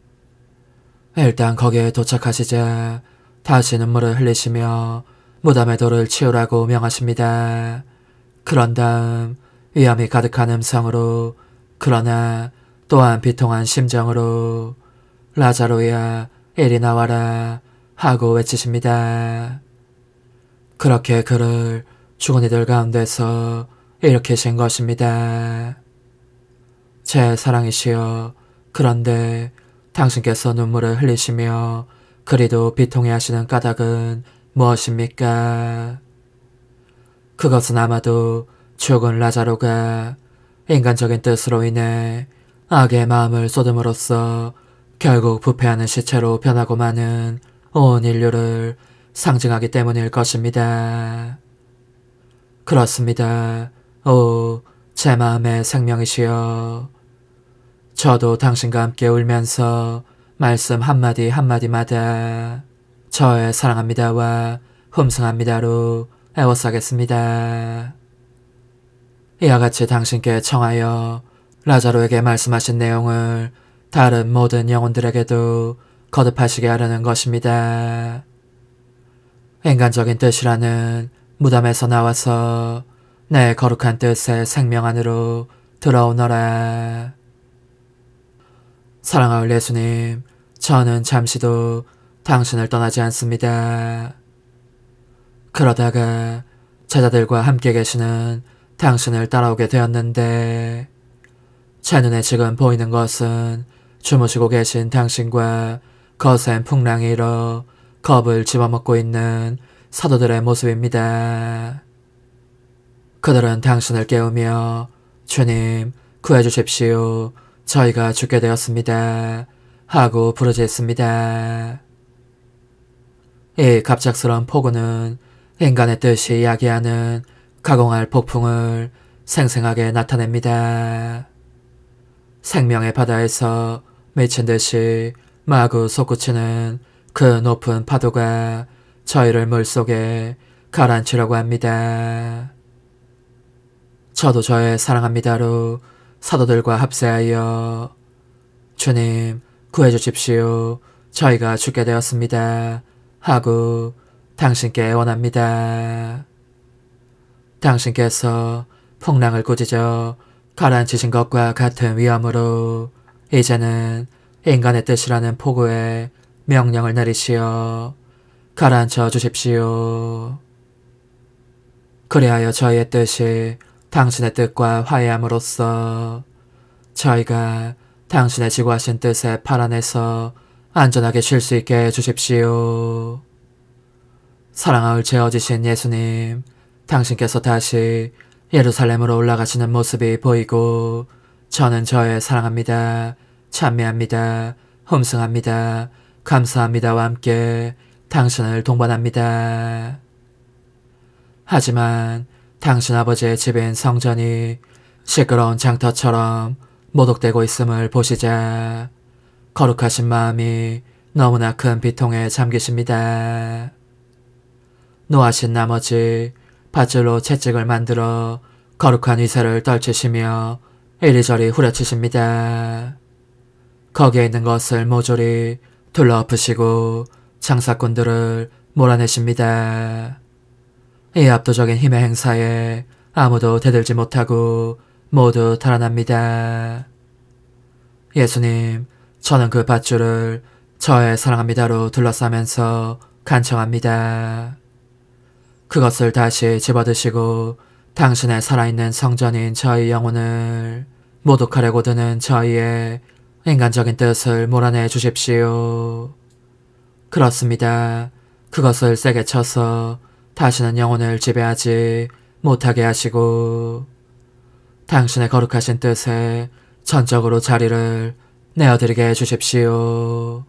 일단 거기에 도착하시자 다시 눈물을 흘리시며 무덤의 돌을 치우라고 명하십니다. 그런 다음 위험이 가득한 음성으로 그러나 또한 비통한 심정으로 라자로야 이리 나와라 하고 외치십니다. 그렇게 그를 죽은 이들 가운데서 일으키신 것입니다. 제 사랑이시여, 그런데 당신께서 눈물을 흘리시며 그리도 비통해하시는 까닭은 무엇입니까? 그것은 아마도 죽은 라자로가 인간적인 뜻으로 인해 악의 마음을 쏟음으로써 결국 부패하는 시체로 변하고 마는 온 인류를 상징하기 때문일 것입니다. 그렇습니다. 오, 제 마음의 생명이시여. 저도 당신과 함께 울면서 말씀 한마디 한마디마다 저의 사랑합니다와 흠숭합니다로 애워싸겠습니다. 이와 같이 당신께 청하여 라자로에게 말씀하신 내용을 다른 모든 영혼들에게도 거듭하시게 하려는 것입니다. 인간적인 뜻이라는 무덤에서 나와서 내 거룩한 뜻의 생명 안으로 들어오너라. 사랑하는 예수님, 저는 잠시도 당신을 떠나지 않습니다. 그러다가 제자들과 함께 계시는 당신을 따라오게 되었는데 제 눈에 지금 보이는 것은 주무시고 계신 당신과 거센 풍랑이 일어 겁을 집어먹고 있는 사도들의 모습입니다. 그들은 당신을 깨우며 주님 구해주십시오. 저희가 죽게 되었습니다. 하고 부르짖습니다. 이 갑작스러운 폭우는 인간의 뜻이 이야기하는 가공할 폭풍을 생생하게 나타냅니다. 생명의 바다에서 미친 듯이 마구 솟구치는 그 높은 파도가 저희를 물속에 가라앉히려고 합니다. 저도 저의 사랑합니다로 사도들과 합세하여 주님 구해주십시오. 저희가 죽게 되었습니다. 하고 당신께 원합니다. 당신께서 풍랑을 꾸짖어 가라앉히신 것과 같은 위험으로 이제는 인간의 뜻이라는 폭우에 명령을 내리시어 가라앉혀 주십시오. 그리하여 저희의 뜻이 당신의 뜻과 화해함으로써 저희가 당신의 지구하신 뜻의 팔 안에서 안전하게 쉴 수 있게 해주십시오. 사랑하을 재어지신 예수님, 당신께서 다시 예루살렘으로 올라가시는 모습이 보이고 저는 저의 사랑합니다, 찬미합니다, 흠숭합니다, 감사합니다와 함께 당신을 동반합니다. 하지만 당신 아버지의 집인 성전이 시끄러운 장터처럼 모독되고 있음을 보시자 거룩하신 마음이 너무나 큰 비통에 잠기십니다. 노하신 나머지 밧줄로 채찍을 만들어 거룩한 위세를 떨치시며 이리저리 후려치십니다. 거기에 있는 것을 모조리 둘러엎으시고 장사꾼들을 몰아내십니다. 이 압도적인 힘의 행사에 아무도 대들지 못하고 모두 달아납니다. 예수님, 저는 그 밧줄을 저의 사랑합니다로 둘러싸면서 간청합니다. 그것을 다시 집어드시고 당신의 살아있는 성전인 저희 영혼을 모독하려고 드는 저희의 인간적인 뜻을 몰아내 주십시오. 그렇습니다. 그것을 세게 쳐서 다시는 영혼을 지배하지 못하게 하시고 당신의 거룩하신 뜻에 전적으로 자리를 내어드리게 해주십시오.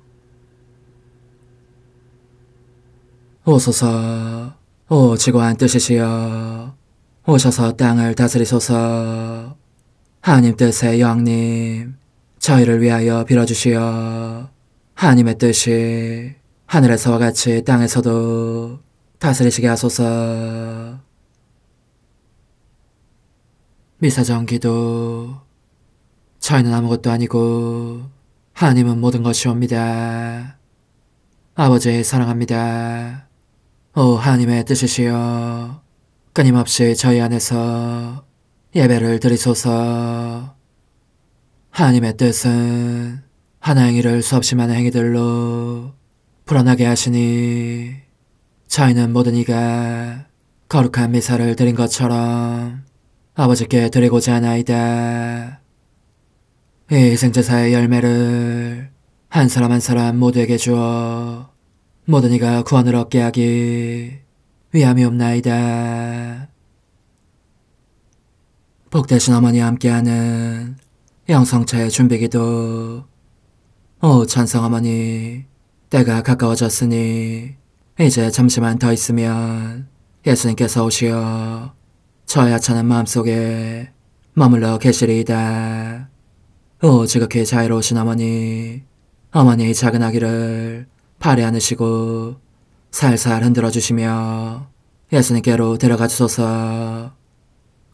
오소서, 오 지고한 뜻이시여, 오셔서 땅을 다스리소서. 하나님 뜻의 여왕님, 저희를 위하여 빌어주시어 하나님의 뜻이 하늘에서와 같이 땅에서도 다스리시게 하소서. 미사정 기도. 저희는 아무것도 아니고 하나님은 모든 것이옵니다. 아버지 사랑합니다. 오 하나님의 뜻이시여, 끊임없이 저희 안에서 예배를 드리소서. 하나님의 뜻은 하나 행위를 수없이 많은 행위들로 불어나게 하시니 저희는 모든 이가 거룩한 미사를 드린 것처럼 아버지께 드리고자 하나이다. 이 희생제사의 열매를 한 사람 한 사람 모두에게 주어 모든 이가 구원을 얻게 하기 위함이옵나이다. 복되신 어머니와 함께하는 영성차의 준비기도. 오 찬성 어머니, 때가 가까워졌으니 이제 잠시만 더 있으면 예수님께서 오시어 저의 하찮은 마음속에 머물러 계시리이다. 오 지극히 자유로우신 어머니, 어머니의 작은 아기를 팔에 안으시고 살살 흔들어 주시며 예수님께로 데려가 주소서.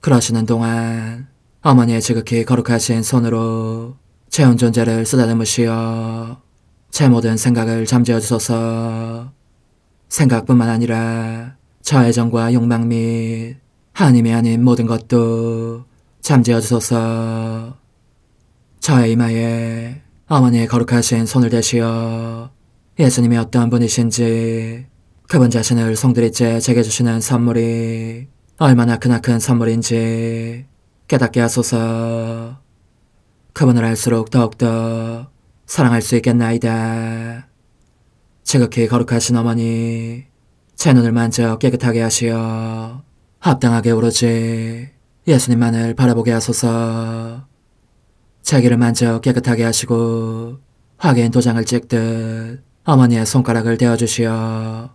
그러시는 동안 어머니의 지극히 거룩하신 손으로 제 온 존재를 쓰다듬으시어 제 모든 생각을 잠재워 주소서. 생각뿐만 아니라 저의 정과 욕망 및 하나님이 아닌 모든 것도 잠재워 주소서. 저의 이마에 어머니의 거룩하신 손을 대시어 예수님이 어떤 분이신지, 그분 자신을 송두리째 제게 주시는 선물이 얼마나 크나큰 선물인지 깨닫게 하소서. 그분을 알수록 더욱더 사랑할 수 있겠나이다. 지극히 거룩하신 어머니, 제 눈을 만져 깨끗하게 하시어 합당하게 오로지 예수님만을 바라보게 하소서. 제 귀를 만져 깨끗하게 하시고 확인 도장을 찍듯 어머니의 손가락을 대어주시어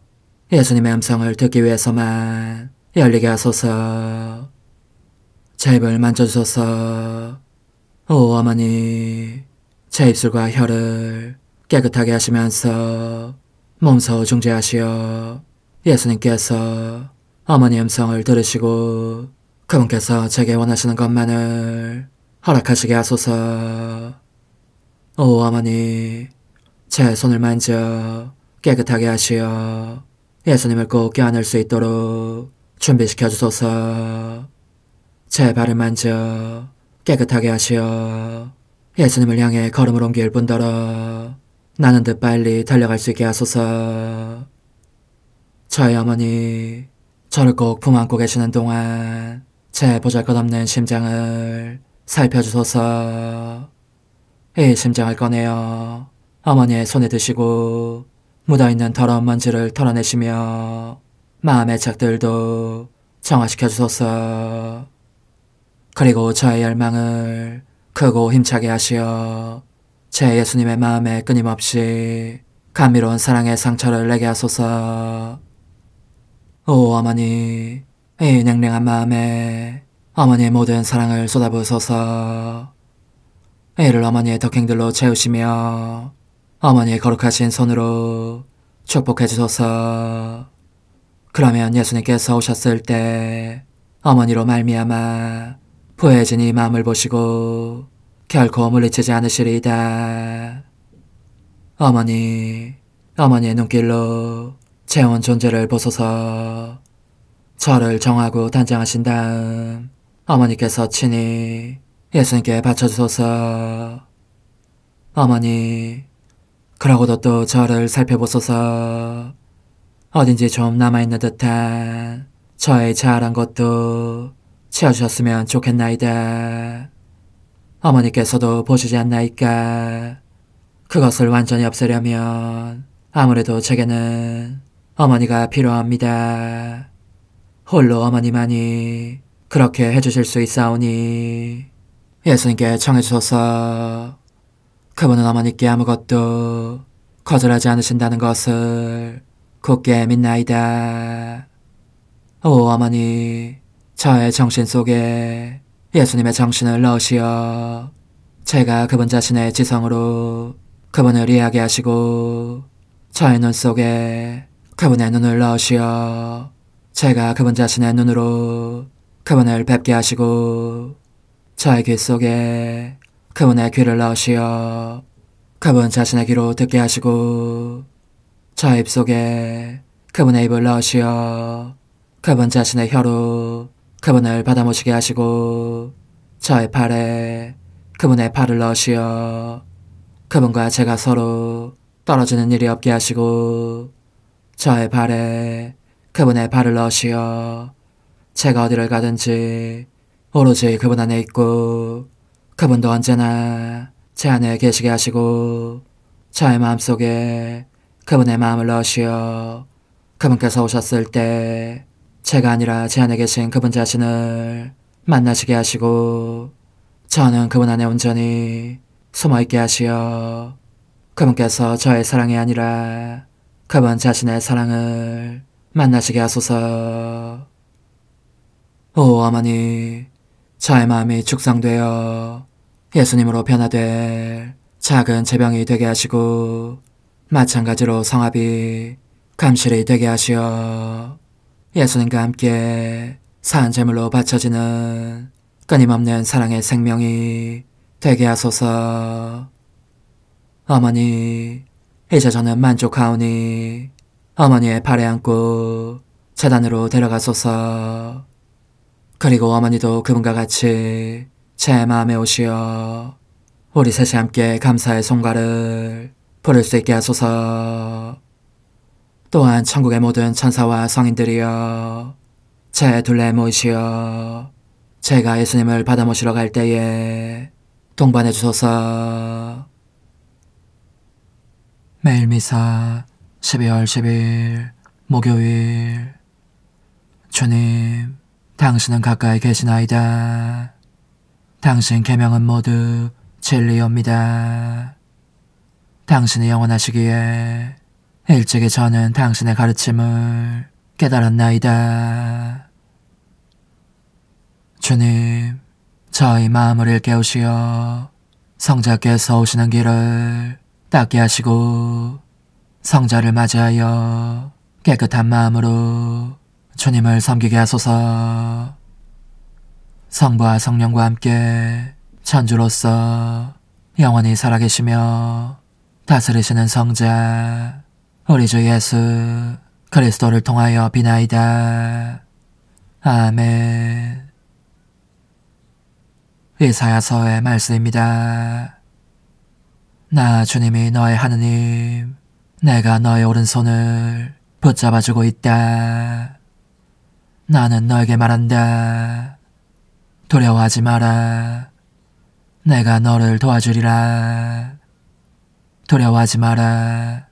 예수님의 음성을 듣기 위해서만 열리게 하소서. 제 입을 만져주소서. 오 어머니, 제 입술과 혀를 깨끗하게 하시면서 몸소 중재하시어 예수님께서 어머니의 음성을 들으시고 그분께서 제게 원하시는 것만을 허락하시게 하소서. 오 어머니, 제 손을 만져 깨끗하게 하시어 예수님을 꼭 껴안을 수 있도록 준비시켜 주소서. 제 발을 만져 깨끗하게 하시어 예수님을 향해 걸음을 옮길 뿐더러 나는 듯 빨리 달려갈 수 있게 하소서. 저의 어머니, 저를 꼭 품안고 계시는 동안 제 보잘것없는 심장을 살펴주소서. 이 심장을 꺼내어 어머니의 손에 드시고 묻어있는 더러운 먼지를 털어내시며 마음의 착들도 정화시켜 주소서. 그리고 저의 열망을 크고 힘차게 하시어 제 예수님의 마음에 끊임없이 감미로운 사랑의 상처를 내게 하소서. 오 어머니, 이 냉랭한 마음에 어머니의 모든 사랑을 쏟아부으소서. 이를 어머니의 덕행들로 채우시며 어머니의 거룩하신 손으로 축복해 주소서. 그러면 예수님께서 오셨을 때 어머니로 말미암아 부해진 이 마음을 보시고 결코 물리치지 않으시리이다. 어머니, 어머니의 눈길로 제 온 존재를 보소서. 저를 정하고 단장하신 다음 어머니께서 친히 예수님께 바쳐주소서. 어머니, 그러고도 또 저를 살펴보소서. 어딘지 좀 남아있는 듯한 저의 자아란 것도 채워주셨으면 좋겠나이다. 어머니께서도 보시지 않나이까? 그것을 완전히 없애려면 아무래도 제게는 어머니가 필요합니다. 홀로 어머니만이 그렇게 해주실 수 있사오니 예수님께 청해주소서. 그분은 어머니께 아무것도 거절하지 않으신다는 것을 굳게 믿나이다. 오 어머니, 저의 정신 속에 예수님의 정신을 넣으시어 제가 그분 자신의 지성으로 그분을 이해하게 하시고 저의 눈 속에 그분의 눈을 넣으시어 제가 그분 자신의 눈으로 그분을 뵙게 하시고 저의 귀 속에 그분의 귀를 넣으시어 그분 자신의 귀로 듣게 하시고 저의 입 속에 그분의 입을 넣으시어 그분 자신의 혀로 그분을 받아모시게 하시고 저의 팔에 그분의 팔을 넣으시어 그분과 제가 서로 떨어지는 일이 없게 하시고 저의 발에 그분의 발을 넣으시어 제가 어디를 가든지 오로지 그분 안에 있고 그분도 언제나 제 안에 계시게 하시고 저의 마음속에 그분의 마음을 넣으시어 그분께서 오셨을 때 제가 아니라 제 안에 계신 그분 자신을 만나시게 하시고 저는 그분 안에 온전히 숨어있게 하시어 그분께서 저의 사랑이 아니라 그분 자신의 사랑을 만나시게 하소서. 오 어머니, 저의 마음이 축성되어 예수님으로 변화될 작은 제병이 되게 하시고 마찬가지로 성합이 감실이 되게 하시어 예수님과 함께 산 제물로 바쳐지는 끊임없는 사랑의 생명이 되게 하소서. 어머니, 이제 저는 만족하오니 어머니의 발에 안고 제단으로 데려가소서. 그리고 어머니도 그분과 같이 제 마음에 오시어 우리 셋이 함께 감사의 송가를 부를 수 있게 하소서. 또한 천국의 모든 천사와 성인들이여 제 둘레에 모이시어 제가 예수님을 받아 모시러 갈 때에 동반해 주소서. 매일 미사 12월 10일 목요일. 주님, 당신은 가까이 계시나이다. 당신 계명은 모두 진리옵니다. 당신이 영원하시기에 일찍이 저는 당신의 가르침을 깨달았나이다. 주님, 저희 마음을 일깨우시어 성자께서 오시는 길을 닦게 하시고 성자를 맞이하여 깨끗한 마음으로 주님을 섬기게 하소서. 성부와 성령과 함께 천주로서 영원히 살아계시며 다스리시는 성자 우리 주 예수 그리스도를 통하여 비나이다. 아멘. 이사야서의 말씀입니다. 나 주님이 너의 하느님, 내가 너의 오른손을 붙잡아주고 있다. 나는 너에게 말한다. 두려워하지 마라. 내가 너를 도와주리라. 두려워하지 마라.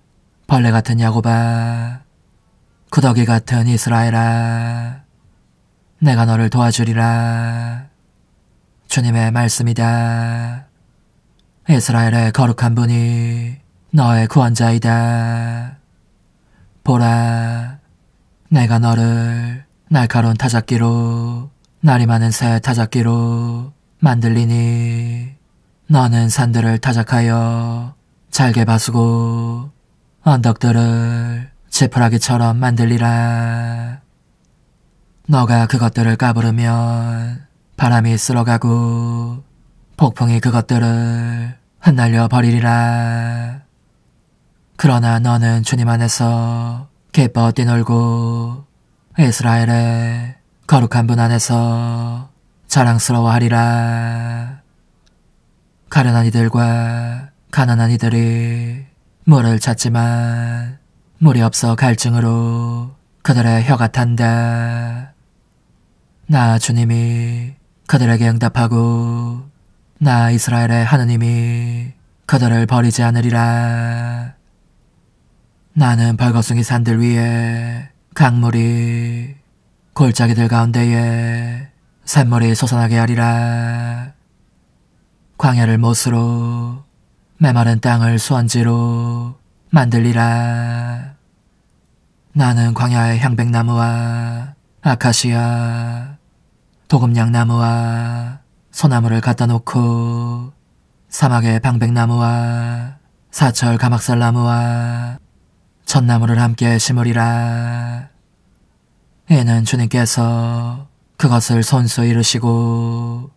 벌레 같은 야곱아, 구더기 같은 이스라엘아, 내가 너를 도와주리라. 주님의 말씀이다. 이스라엘의 거룩한 분이 너의 구원자이다. 보라, 내가 너를 날카로운 타작기로, 날이 많은 새 타작기로 만들리니 너는 산들을 타작하여 잘게 바수고 언덕들을 지푸라기처럼 만들리라. 너가 그것들을 까부르면 바람이 쓸어가고 폭풍이 그것들을 흩날려 버리리라. 그러나 너는 주님 안에서 기뻐 뛰놀고 이스라엘의 거룩한 분 안에서 자랑스러워하리라. 가련한 이들과 가난한 이들이 물을 찾지만 물이 없어 갈증으로 그들의 혀가 탄다. 나 주님이 그들에게 응답하고 나 이스라엘의 하느님이 그들을 버리지 않으리라. 나는 벌거숭이 산들 위에 강물이, 골짜기들 가운데에 샘물이 솟아나게 하리라. 광야를 못으로 메마른 땅을 수원지로 만들리라. 나는 광야의 향백나무와 아카시아, 도금냥나무와 소나무를 갖다 놓고 사막의 방백나무와 사철 가막살나무와 전나무를 함께 심으리라. 이는 주님께서 그것을 손수 이루시고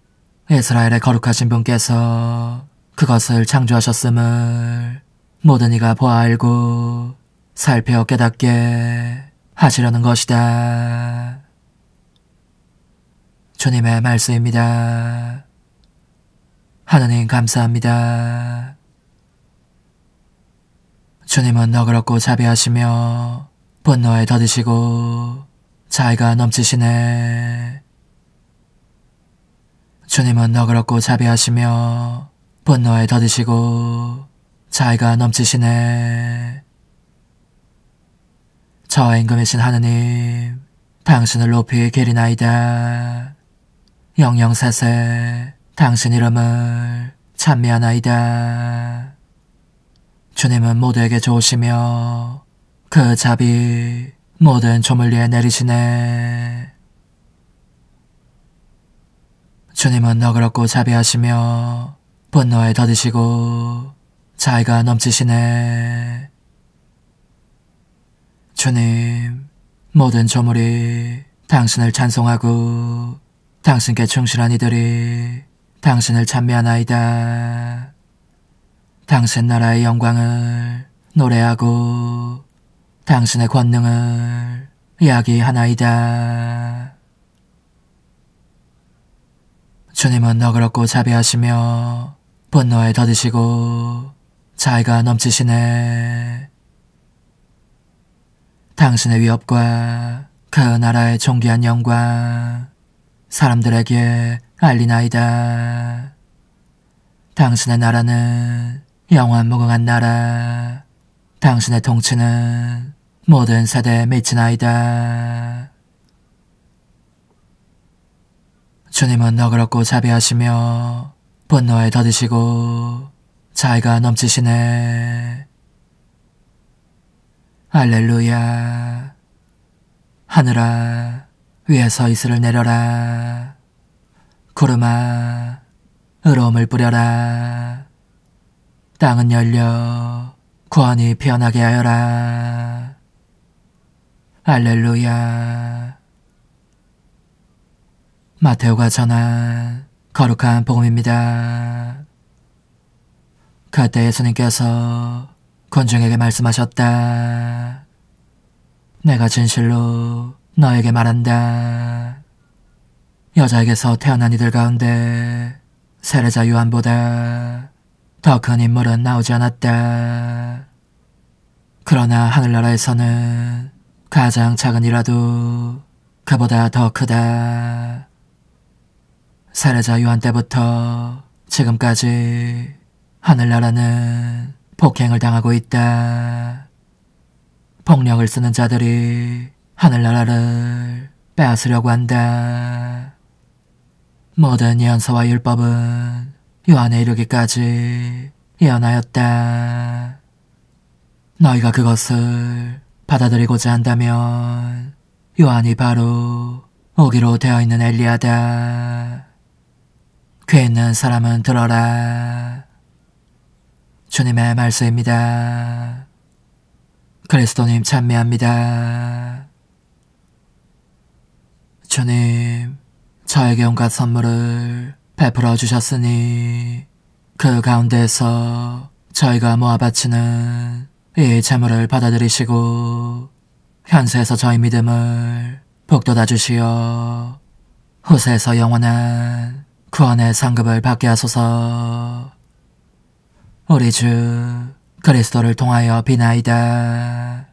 이스라엘의 거룩하신 분께서 그것을 창조하셨음을 모든 이가 보아 알고 살펴 깨닫게 하시려는 것이다. 주님의 말씀입니다. 하느님 감사합니다. 주님은 너그럽고 자비하시며 분노에 더디시고 자애가 넘치시네. 주님은 너그럽고 자비하시며 분노에 더디시고 자애가 넘치시네. 저와 임금이신 하느님, 당신을 높이 기리나이다. 영영세세 당신 이름을 찬미하나이다. 주님은 모두에게 좋으시며 그 자비 모든 조물리에 내리시네. 주님은 너그럽고 자비하시며 분노에 더디시고 자애가 넘치시네. 주님, 모든 조물이 당신을 찬송하고 당신께 충실한 이들이 당신을 찬미하나이다. 당신 나라의 영광을 노래하고 당신의 권능을 이야기하나이다. 주님은 너그럽고 자비하시며 분노에 더디시고 자애가 넘치시네. 당신의 위엄과 그 나라의 존귀한 영광 사람들에게 알리나이다. 당신의 나라는 영원 무궁한 나라, 당신의 통치는 모든 세대에 미치나이다. 주님은 너그럽고 자비하시며 분노에 더디시고 자애가 넘치시네. 할렐루야. 하늘아, 위에서 이슬을 내려라. 구름아, 의로움을 뿌려라. 땅은 열려 구원이 피어나게 하여라. 할렐루야. 마테오가 전한 거룩한 복음입니다. 그때 예수님께서 군중에게 말씀하셨다. 내가 진실로 너에게 말한다. 여자에게서 태어난 이들 가운데 세례자 요한보다 더 큰 인물은 나오지 않았다. 그러나 하늘나라에서는 가장 작은 이라도 그보다 더 크다. 세례자 요한 때부터 지금까지 하늘나라는 폭행을 당하고 있다. 폭력을 쓰는 자들이 하늘나라를 빼앗으려고 한다. 모든 예언서와 율법은 요한에 이르기까지 예언하였다. 너희가 그것을 받아들이고자 한다면 요한이 바로 오기로 되어 있는 엘리야다. 귀 있는 사람은 들어라. 주님의 말씀입니다. 그리스도님 찬미합니다. 주님, 저에게 온갖 선물을 베풀어 주셨으니 그 가운데에서 저희가 모아 바치는 이 재물을 받아들이시고 현세에서 저희 믿음을 북돋아 주시어 후세에서 영원한 구원의 상급을 받게 하소서. 우리 주 그리스도를 통하여 비나이다.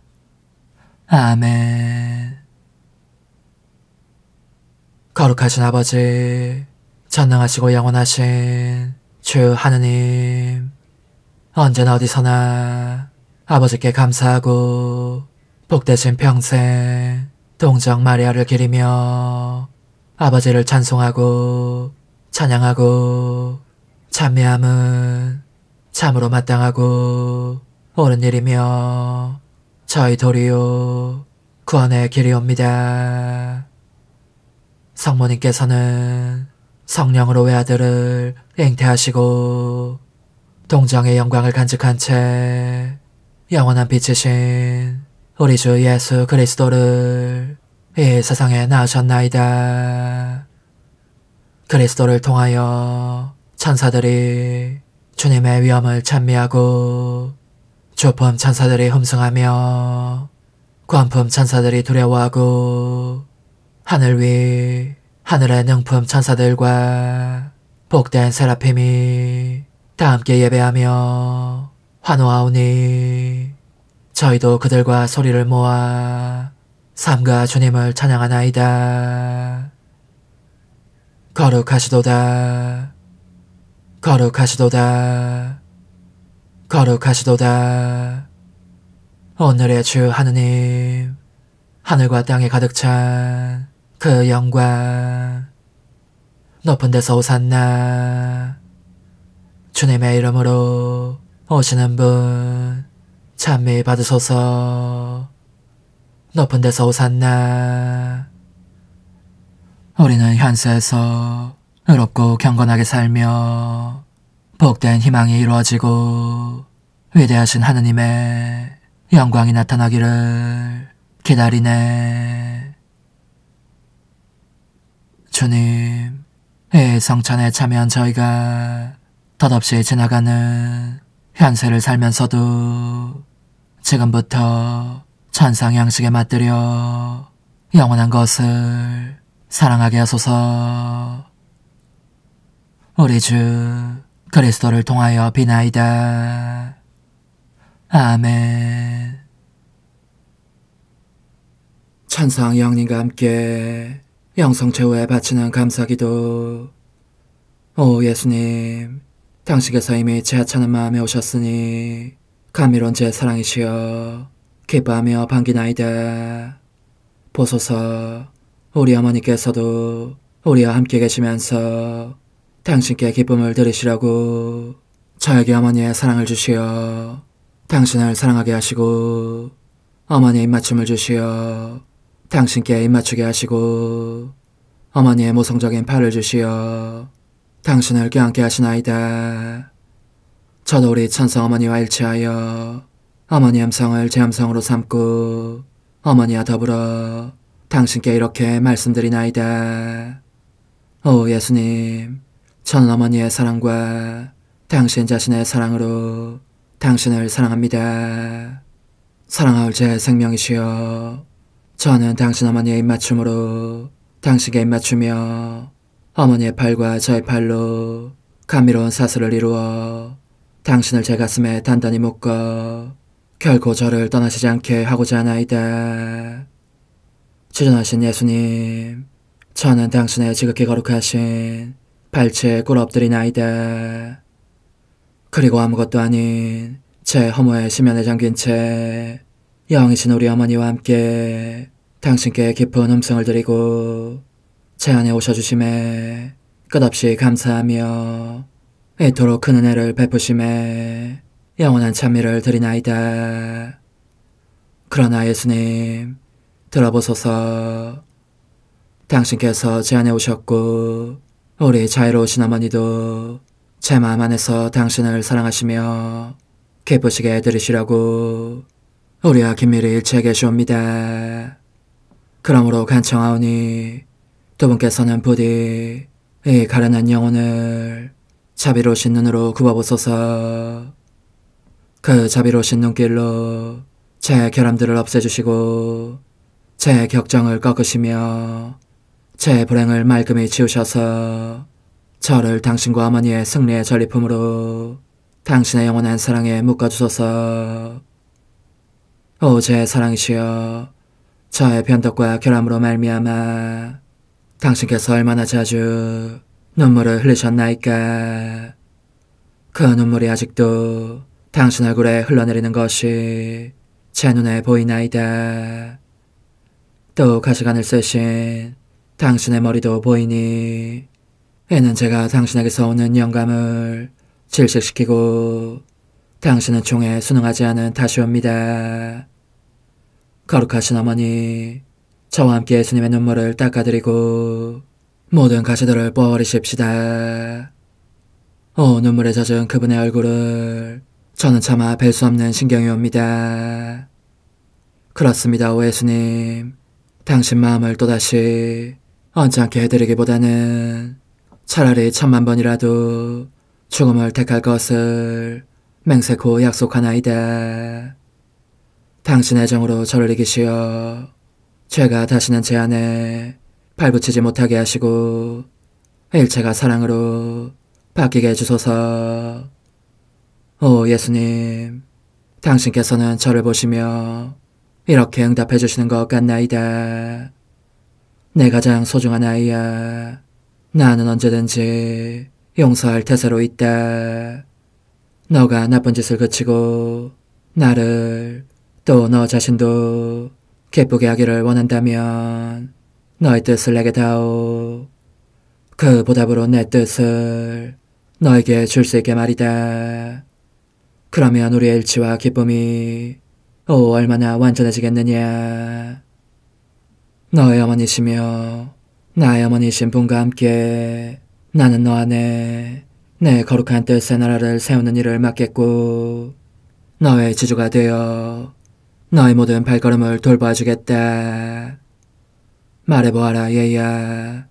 아멘. 거룩하신 아버지, 전능하시고 영원하신 주 하느님, 언제나 어디서나 아버지께 감사하고 복되신 평생 동정 마리아를 기리며 아버지를 찬송하고 찬양하고 찬미함은 참으로 마땅하고 옳은 일이며 저희 도리요 구원의 길이옵니다. 성모님께서는 성령으로 외아들을 잉태하시고 동정의 영광을 간직한 채 영원한 빛이신 우리 주 예수 그리스도를 이 세상에 낳으셨나이다. 그리스도를 통하여 천사들이 주님의 위엄을 찬미하고 조품 천사들이 흠숭하며 권품 천사들이 두려워하고 하늘 위 하늘의 능품 천사들과 복된 세라핌이 다 함께 예배하며 환호하오니 저희도 그들과 소리를 모아 삼가 주님을 찬양하나이다. 거룩하시도다. 거룩하시도다. 거룩하시도다. 오늘의 주 하느님, 하늘과 땅에 가득 찬 그 영광, 높은 데서 오산나. 주님의 이름으로 오시는 분 찬미 받으소서. 높은 데서 오산나. 우리는 현세에서 의롭고 경건하게 살며 복된 희망이 이루어지고 위대하신 하느님의 영광이 나타나기를 기다리네. 주님, 이 성찬에 참여한 저희가 덧없이 지나가는 현세를 살면서도 지금부터 천상 양식에 맛들여 영원한 것을 사랑하게 하소서. 우리 주 그리스도를 통하여 비나이다. 아멘. 천상 영님과 함께 영성 최후에 바치는 감사기도. 오 예수님, 당신께서 이미 제 하찮은 마음에 오셨으니 감미로운 제 사랑이시여 기뻐하며 반기나이다. 보소서, 우리 어머니께서도 우리와 함께 계시면서 당신께 기쁨을 들으시라고 저에게 어머니의 사랑을 주시어 당신을 사랑하게 하시고 어머니의 입맞춤을 주시어 당신께 입맞추게 하시고 어머니의 모성적인 팔을 주시어 당신을 껴안게 하시나이다. 저도 우리 천성 어머니와 일치하여 어머니 음성을 제 음성으로 삼고 어머니와 더불어 당신께 이렇게 말씀드리나이다. 오 예수님, 저는 어머니의 사랑과 당신 자신의 사랑으로 당신을 사랑합니다. 사랑하올 제 생명이시여, 저는 당신 어머니의 입맞춤으로 당신께 입맞추며 어머니의 팔과 저의 팔로 감미로운 사슬을 이루어 당신을 제 가슴에 단단히 묶어 결코 저를 떠나시지 않게 하고자 하나이다. 주전하신 예수님, 저는 당신의 지극히 거룩하신 발치에 꿇어 엎드리나이다. 그리고 아무것도 아닌 제 허무의 심연에 잠긴 채 영이신 우리 어머니와 함께 당신께 깊은 음성을 드리고 제 안에 오셔주심에 끝없이 감사하며 이토록 큰 은혜를 베푸심에 영원한 찬미를 드리나이다. 그러나 예수님, 들어보소서. 당신께서 제 안에 오셨고 우리 자애로우신 어머니도 제 마음 안에서 당신을 사랑하시며 기쁘시게 들으시라고 우리와 긴밀히 일치해 계시옵니다. 그러므로 간청하오니 두 분께서는 부디 이 가련한 영혼을 자비로우신 눈으로 굽어보소서. 그 자비로우신 눈길로 제 결함들을 없애주시고 제 격정을 꺾으시며 제 불행을 말끔히 지우셔서 저를 당신과 어머니의 승리의 전리품으로 당신의 영원한 사랑에 묶어주소서. 오 제 사랑이시여, 저의 변덕과 결함으로 말미암아 당신께서 얼마나 자주 눈물을 흘리셨나이까. 그 눈물이 아직도 당신 얼굴에 흘러내리는 것이 제 눈에 보이나이다. 또 가시관을 쓰신 당신의 머리도 보이니 이는 제가 당신에게서 오는 영감을 질식시키고 당신은 총에 순응하지 않은 탓이옵니다. 거룩하신 어머니, 저와 함께 예수님의 눈물을 닦아드리고 모든 가시들을 뽑아버리십시다. 오 눈물에 젖은 그분의 얼굴을 저는 차마 뵐 수 없는 신경이 옵니다. 그렇습니다, 오 예수님. 당신 마음을 또다시 언짢게 해드리기보다는 차라리 10,000,000번이라도 죽음을 택할 것을 맹세코 약속하나이다. 당신의 정으로 저를 이기시어 죄가 다시는 제 안에 발붙이지 못하게 하시고 일체가 사랑으로 바뀌게 해주소서. 오 예수님, 당신께서는 저를 보시며 이렇게 응답해 주시는 것 같나이다. 내 가장 소중한 아이야. 나는 언제든지 용서할 태세로 있다. 너가 나쁜 짓을 그치고 나를 또 너 자신도 기쁘게 하기를 원한다면 너의 뜻을 내게 다오. 그 보답으로 내 뜻을 너에게 줄 수 있게 말이다. 그러면 우리의 일치와 기쁨이 얼마나 완전해지겠느냐. 너의 어머니시며 나의 어머니신 분과 함께 나는 너 안에 내 거룩한 뜻의 나라를 세우는 일을 맡겠고 너의 지주가 되어 너의 모든 발걸음을 돌봐주겠다. 말해보아라 얘야.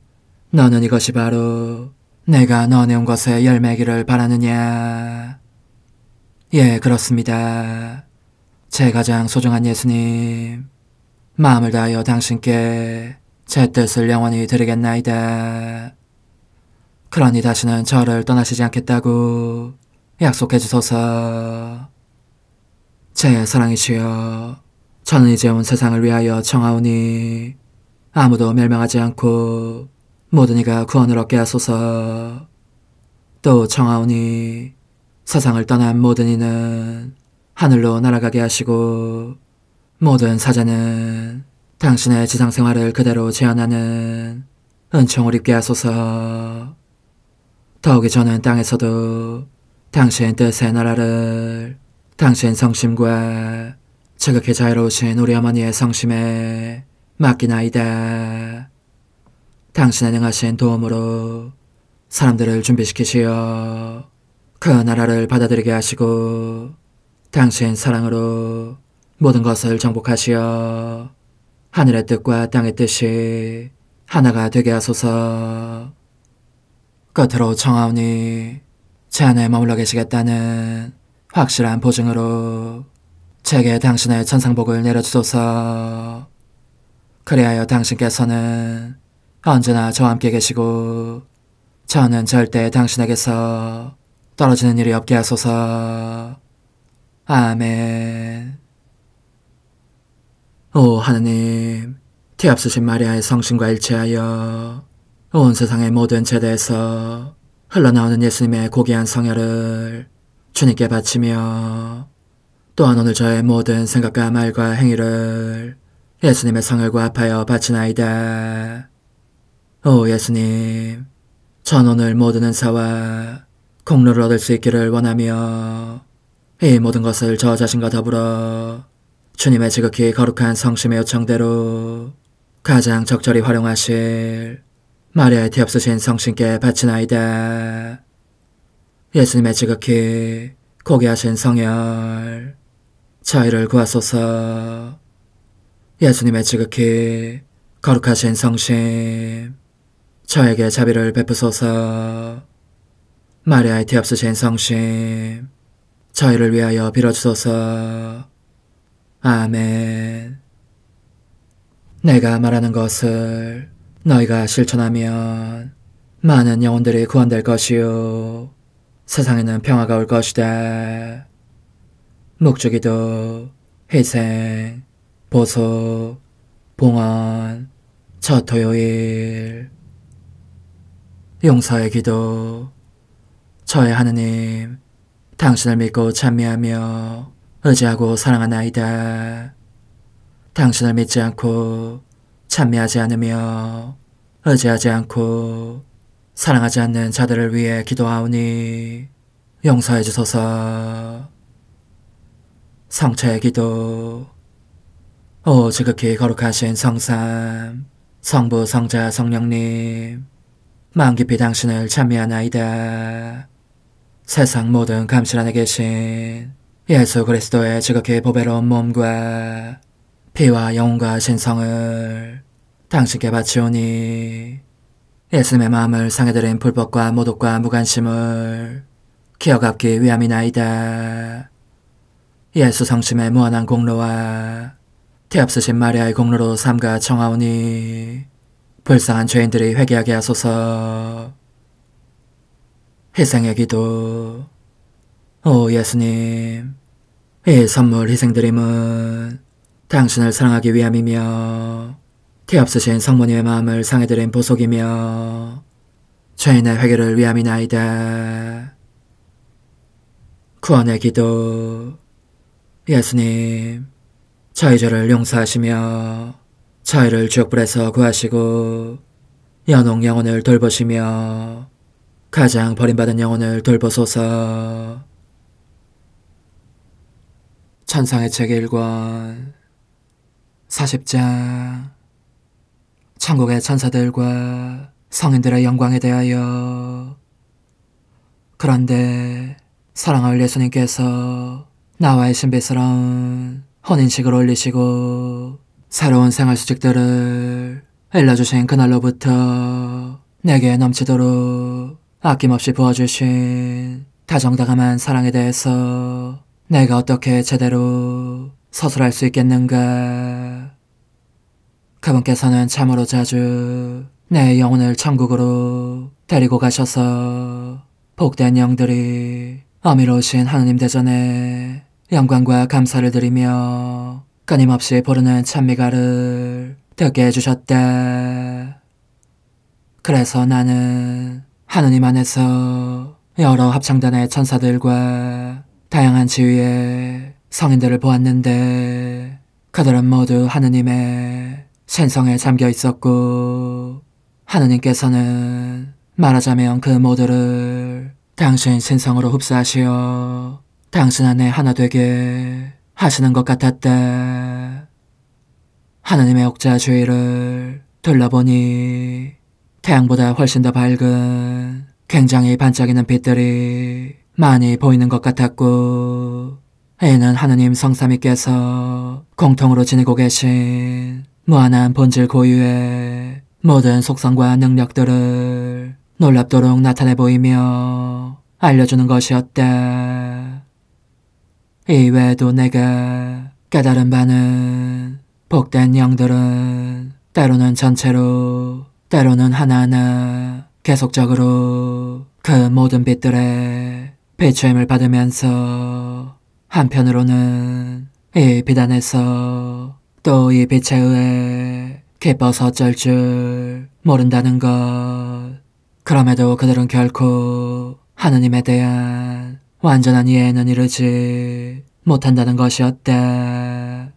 너는 이것이 바로 내가 넣어내온 것의 열매이기를 바라느냐. 예, 그렇습니다. 제 가장 소중한 예수님, 마음을 다하여 당신께 제 뜻을 영원히 드리겠나이다. 그러니 다시는 저를 떠나시지 않겠다고 약속해 주소서. 제 사랑이시여, 저는 이제 온 세상을 위하여 청하오니 아무도 멸망하지 않고 모든 이가 구원을 얻게 하소서. 또 청하오니 세상을 떠난 모든 이는 하늘로 날아가게 하시고 모든 사자는 당신의 지상생활을 그대로 재현하는 은총을 입게 하소서. 더욱이 저는 땅에서도 당신 뜻의 나라를 당신 성심과 지극히 자유로우신 우리 어머니의 성심에 맡기나이다. 당신의 능하신 도움으로 사람들을 준비시키시어 그 나라를 받아들이게 하시고 당신 사랑으로 모든 것을 정복하시어 하늘의 뜻과 땅의 뜻이 하나가 되게 하소서. 끝으로 청하오니 제 안에 머물러 계시겠다는 확실한 보증으로 제게 당신의 천상복을 내려주소서. 그리하여 당신께서는 언제나 저와 함께 계시고 저는 절대 당신에게서 떨어지는 일이 없게 하소서. 아멘. 오 하느님, 티압수신 마리아의 성신과 일치하여 온 세상의 모든 제대에서 흘러나오는 예수님의 고귀한 성혈을 주님께 바치며 또한 오늘 저의 모든 생각과 말과 행위를 예수님의 성혈과 합하여 바치나이다. 오 예수님, 전 오늘 모든 은사와 공로를 얻을 수 있기를 원하며 이 모든 것을 저 자신과 더불어 주님의 지극히 거룩한 성심의 요청대로 가장 적절히 활용하실 마리아의 티없으신 성신께 바치나이다. 예수님의 지극히 고귀하신 성혈, 저희를 구하소서. 예수님의 지극히 거룩하신 성심, 저에게 자비를 베푸소서. 마리아의 티없으신 성심, 저희를 위하여 빌어주소서. 아멘. 내가 말하는 것을 너희가 실천하면 많은 영혼들이 구원될 것이요 세상에는 평화가 올 것이다. 묵주기도, 희생, 보속, 봉헌, 첫 토요일. 용서의 기도. 저의 하느님, 당신을 믿고 찬미하며 의지하고 사랑하나이다. 당신을 믿지 않고 찬미하지 않으며 의지하지 않고 사랑하지 않는 자들을 위해 기도하오니 용서해 주소서. 성체의 기도. 오 지극히 거룩하신 성삼, 성부, 성자, 성령님, 마음 깊이 당신을 찬미하나이다. 세상 모든 감실 안에 계신 예수 그리스도의 지극히 보배로운 몸과 피와 영혼과 신성을 당신께 바치오니 예수님의 마음을 상해드린 불법과 모독과 무관심을 기어갚기 위함이나이다. 예수 성심의 무한한 공로와 티없으신 마리아의 공로로 삼가 청하오니 불쌍한 죄인들이 회개하게 하소서. 희생의 기도. 오 예수님, 이 선물 희생드림은 당신을 사랑하기 위함이며 티 없으신 성모님의 마음을 상해드린 보속이며 죄인의 회개를 위함이나이다. 구원의 기도. 예수님, 저희 죄를 용서하시며 저희를 지옥불에서 구하시고 연옥 영혼을 돌보시며 가장 버림받은 영혼을 돌보소서. 천상의 책 1권 40장. 천국의 천사들과 성인들의 영광에 대하여. 그런데 사랑할 예수님께서 나와의 신비스러운 혼인식을 올리시고 새로운 생활수칙들을 일러주신 그날로부터 내게 넘치도록 아낌없이 부어주신 다정다감한 사랑에 대해서 내가 어떻게 제대로 서술할 수 있겠는가. 그분께서는 참으로 자주 내 영혼을 천국으로 데리고 가셔서 복된 영들이 어미로우신 하느님 대전에 영광과 감사를 드리며 끊임없이 부르는 찬미가를 듣게 해주셨다. 그래서 나는 하느님 안에서 여러 합창단의 천사들과 다양한 지위의 성인들을 보았는데 그들은 모두 하느님의 신성에 잠겨 있었고 하느님께서는 말하자면 그 모두를 당신 신성으로 흡수하시어 당신 안에 하나 되게 하시는 것 같았다. 하느님의 옥자 주위를 둘러보니 태양보다 훨씬 더 밝은 굉장히 반짝이는 빛들이 많이 보이는 것 같았고 이는 하느님 성삼위께서 공통으로 지니고 계신 무한한 본질 고유의 모든 속성과 능력들을 놀랍도록 나타내 보이며 알려주는 것이었다. 이외에도 내가 깨달은 바는 복된 영들은 때로는 전체로 때로는 하나하나 계속적으로 그 모든 빛들의 비추임을 받으면서 한편으로는 이 빛 안에서 또 이 빛에 의해 기뻐서 어쩔 줄 모른다는 것. 그럼에도 그들은 결코 하느님에 대한 완전한 이해에는 이르지 못한다는 것이었다.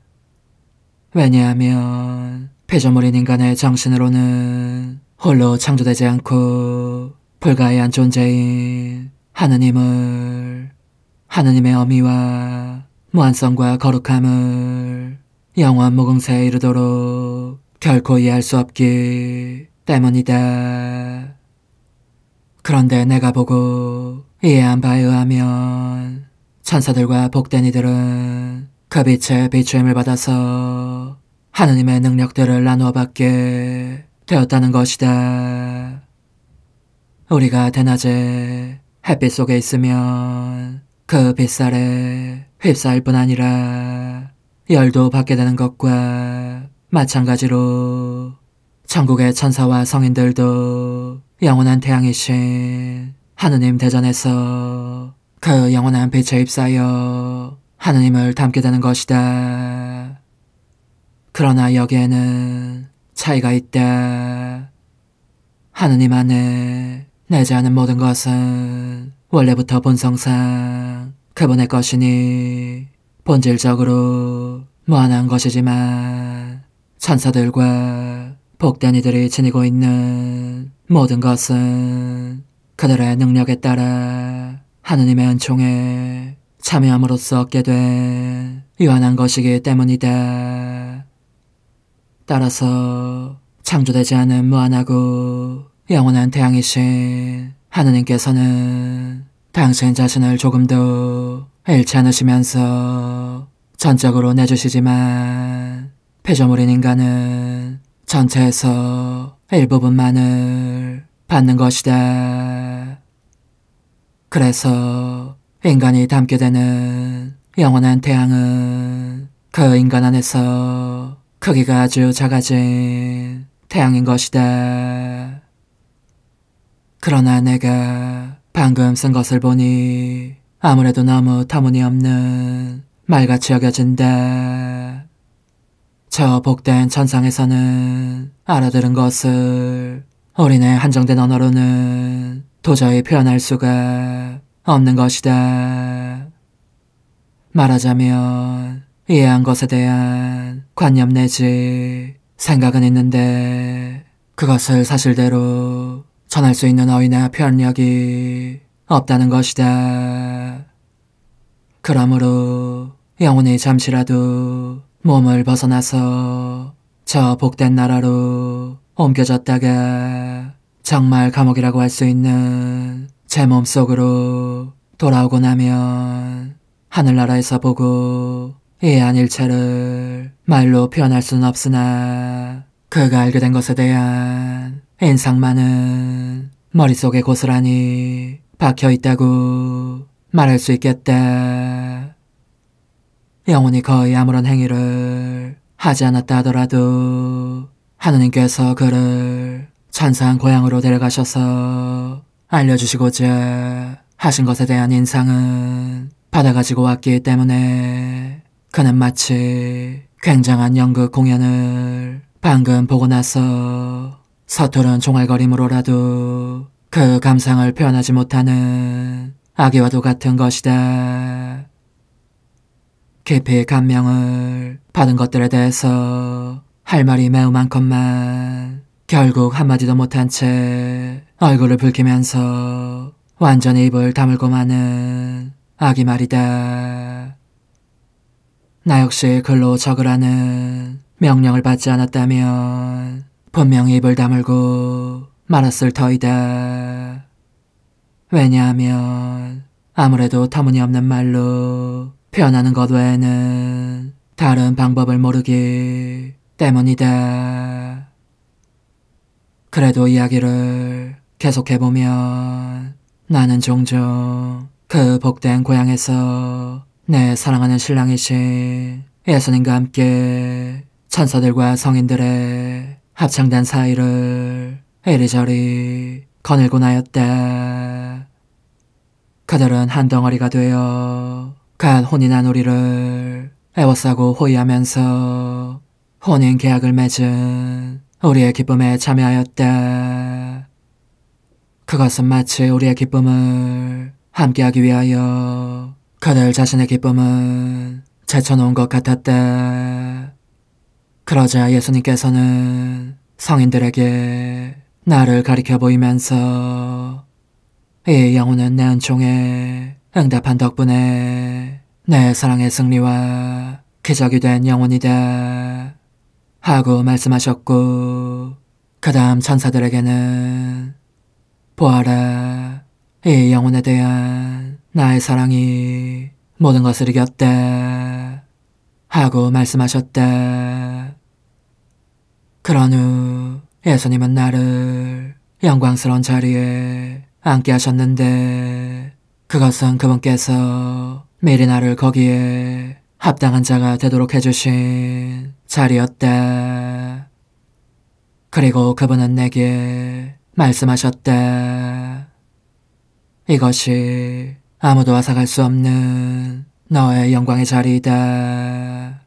왜냐하면 피조물인 인간의 정신으로는 홀로 창조되지 않고 불가해한 존재인 하느님을, 하느님의 어미와 무한성과 거룩함을 영원 무궁세에 이르도록 결코 이해할 수 없기 때문이다. 그런데 내가 보고 이해한 바에 의하면 천사들과 복된 이들은 그 빛의 비추임을 받아서 하느님의 능력들을 나누어 받게 되었다는 것이다. 우리가 대낮에 햇빛 속에 있으면 그 빛살에 휩싸일 뿐 아니라 열도 받게 되는 것과 마찬가지로 천국의 천사와 성인들도 영원한 태양이신 하느님 대전에서 그 영원한 빛에 휩싸여 하느님을 닮게 되는 것이다. 그러나 여기에는 차이가 있다. 하느님 안에 내재하는 모든 것은 원래부터 본성상 그분의 것이니 본질적으로 무한한 것이지만 천사들과 복된 이들이 지니고 있는 모든 것은 그들의 능력에 따라 하느님의 은총에 참여함으로써 얻게 된 유한한 것이기 때문이다. 따라서 창조되지 않은 무한하고 영원한 태양이신 하느님께서는 당신 자신을 조금도 잃지 않으시면서 전적으로 내주시지만 피조물인 인간은 전체에서 일부분만을 받는 것이다. 그래서 인간이 담게 되는 영원한 태양은 그 인간 안에서 크기가 아주 작아진 태양인 것이다. 그러나 내가 방금 쓴 것을 보니 아무래도 너무 터무니없는 말같이 여겨진다. 저 복된 천상에서는 알아들은 것을 우리네 한정된 언어로는 도저히 표현할 수가 없는 것이다. 말하자면 이해한 것에 대한 관념 내지 생각은 있는데 그것을 사실대로 전할 수 있는 어휘나 표현력이 없다는 것이다. 그러므로 영혼이 잠시라도 몸을 벗어나서 저 복된 나라로 옮겨졌다가 정말 감옥이라고 할 수 있는 제 몸속으로 돌아오고 나면 하늘나라에서 보고 이해한 일체를 말로 표현할 수는 없으나 그가 알게 된 것에 대한 인상만은 머릿속에 고스란히 박혀있다고 말할 수 있겠다. 영혼이 거의 아무런 행위를 하지 않았다 하더라도 하느님께서 그를 천상 고향으로 데려가셔서 알려주시고자 하신 것에 대한 인상은 받아가지고 왔기 때문에 그는 마치 굉장한 연극 공연을 방금 보고 나서 서투른 종알거림으로라도 그 감상을 표현하지 못하는 아기와도 같은 것이다. 깊이 감명을 받은 것들에 대해서 할 말이 매우 많건만 결국 한마디도 못한 채 얼굴을 붉히면서 완전히 입을 다물고 마는 아기 말이다. 나 역시 글로 적으라는 명령을 받지 않았다면 분명히 입을 다물고 말았을 터이다. 왜냐하면 아무래도 터무니없는 말로 표현하는 것 외에는 다른 방법을 모르기 때문이다. 그래도 이야기를 계속해보면 나는 종종 그 복된 고향에서 내 사랑하는 신랑이신 예수님과 함께 천사들과 성인들의 합창단 사이를 이리저리 거닐곤 하였다. 그들은 한 덩어리가 되어 갓 혼이 난 우리를 애워싸고 호위하면서 혼인 계약을 맺은 우리의 기쁨에 참여하였다. 그것은 마치 우리의 기쁨을 함께하기 위하여 그들 자신의 기쁨은 제쳐놓은 것 같았다. 그러자 예수님께서는 성인들에게 나를 가리켜 보이면서 이 영혼은 내 은총에 응답한 덕분에 내 사랑의 승리와 기적이 된 영혼이다 하고 말씀하셨고 그 다음 천사들에게는 보아라, 이 영혼에 대한 나의 사랑이 모든 것을 이겼다 하고 말씀하셨다. 그런 후 예수님은 나를 영광스러운 자리에 앉게 하셨는데 그것은 그분께서 미리 나를 거기에 합당한 자가 되도록 해주신 자리였다. 그리고 그분은 내게 말씀하셨다. 이것이 아무도 앗아갈 수 없는 너의 영광의 자리이다.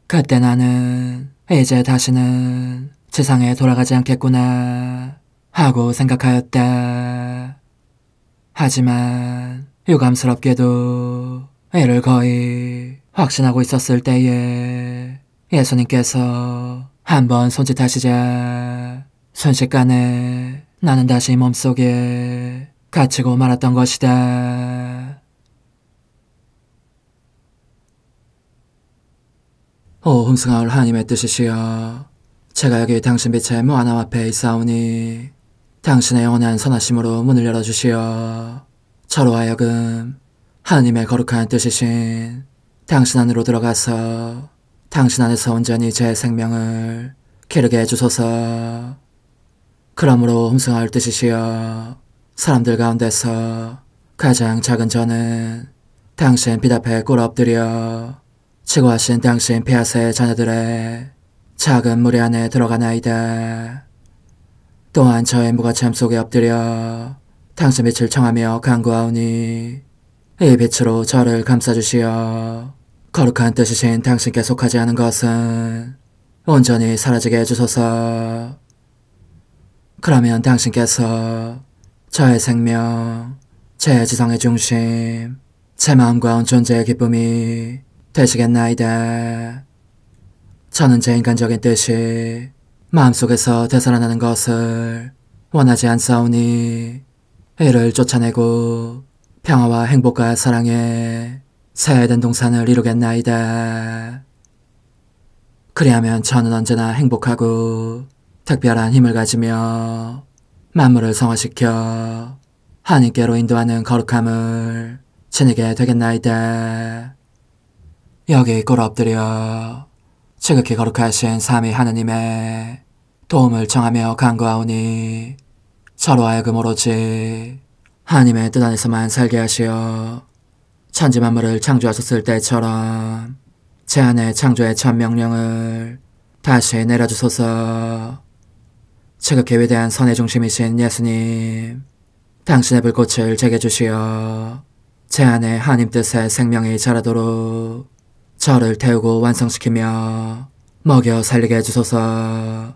그때 나는 이제 다시는 지상에 돌아가지 않겠구나 하고 생각하였다. 하지만 유감스럽게도 이를 거의 확신하고 있었을 때에 예수님께서 한번 손짓하시자 순식간에 나는 다시 몸속에 갇히고 말았던 것이다. 오 흥승하올 하나님의 뜻이시여, 제가 여기 당신 빛의 무한함 앞에 있사오니 당신의 영원한 선하심으로 문을 열어주시어 저로 하여금 하나님의 거룩한 뜻이신 당신 안으로 들어가서 당신 안에서 온전히 제 생명을 기르게 해주소서. 그러므로 흥승하올 뜻이시여, 사람들 가운데서 가장 작은 저는 당신 빛 앞에 꿇어 엎드려 치고하신 당신 폐하세의 자녀들의 작은 무리 안에 들어가나이다. 또한 저의 무거참 속에 엎드려 당신 빛을 청하며 간구하오니 이 빛으로 저를 감싸주시어 거룩한 뜻이신 당신께 속하지 않은 것은 온전히 사라지게 해주소서. 그러면 당신께서 저의 생명, 제 지성의 중심, 제 마음과 온 존재의 기쁨이 되시겠나이다. 저는 제 인간적인 뜻이 마음속에서 되살아나는 것을 원하지 않사오니 이를 쫓아내고 평화와 행복과 사랑의 새 에덴 동산을 이루겠나이다. 그리하면 저는 언제나 행복하고 특별한 힘을 가지며 만물을 성화시켜 하나님께로 인도하는 거룩함을 지니게 되겠나이다. 여기 꿇어 엎드려 지극히 거룩하신 삼위 하느님의 도움을 청하며 간구하오니 저로 하여금 오로지 하나님의 뜻 안에서만 살게 하시어 천지 만물을 창조하셨을 때처럼 제 안에 창조의 첫 명령을 다시 내려주소서. 지극히 위대한 선의 중심이신 예수님, 당신의 불꽃을 제게 주시어 제 안에 하나님 뜻의 생명이 자라도록 저를 태우고 완성시키며 먹여 살리게 해주소서.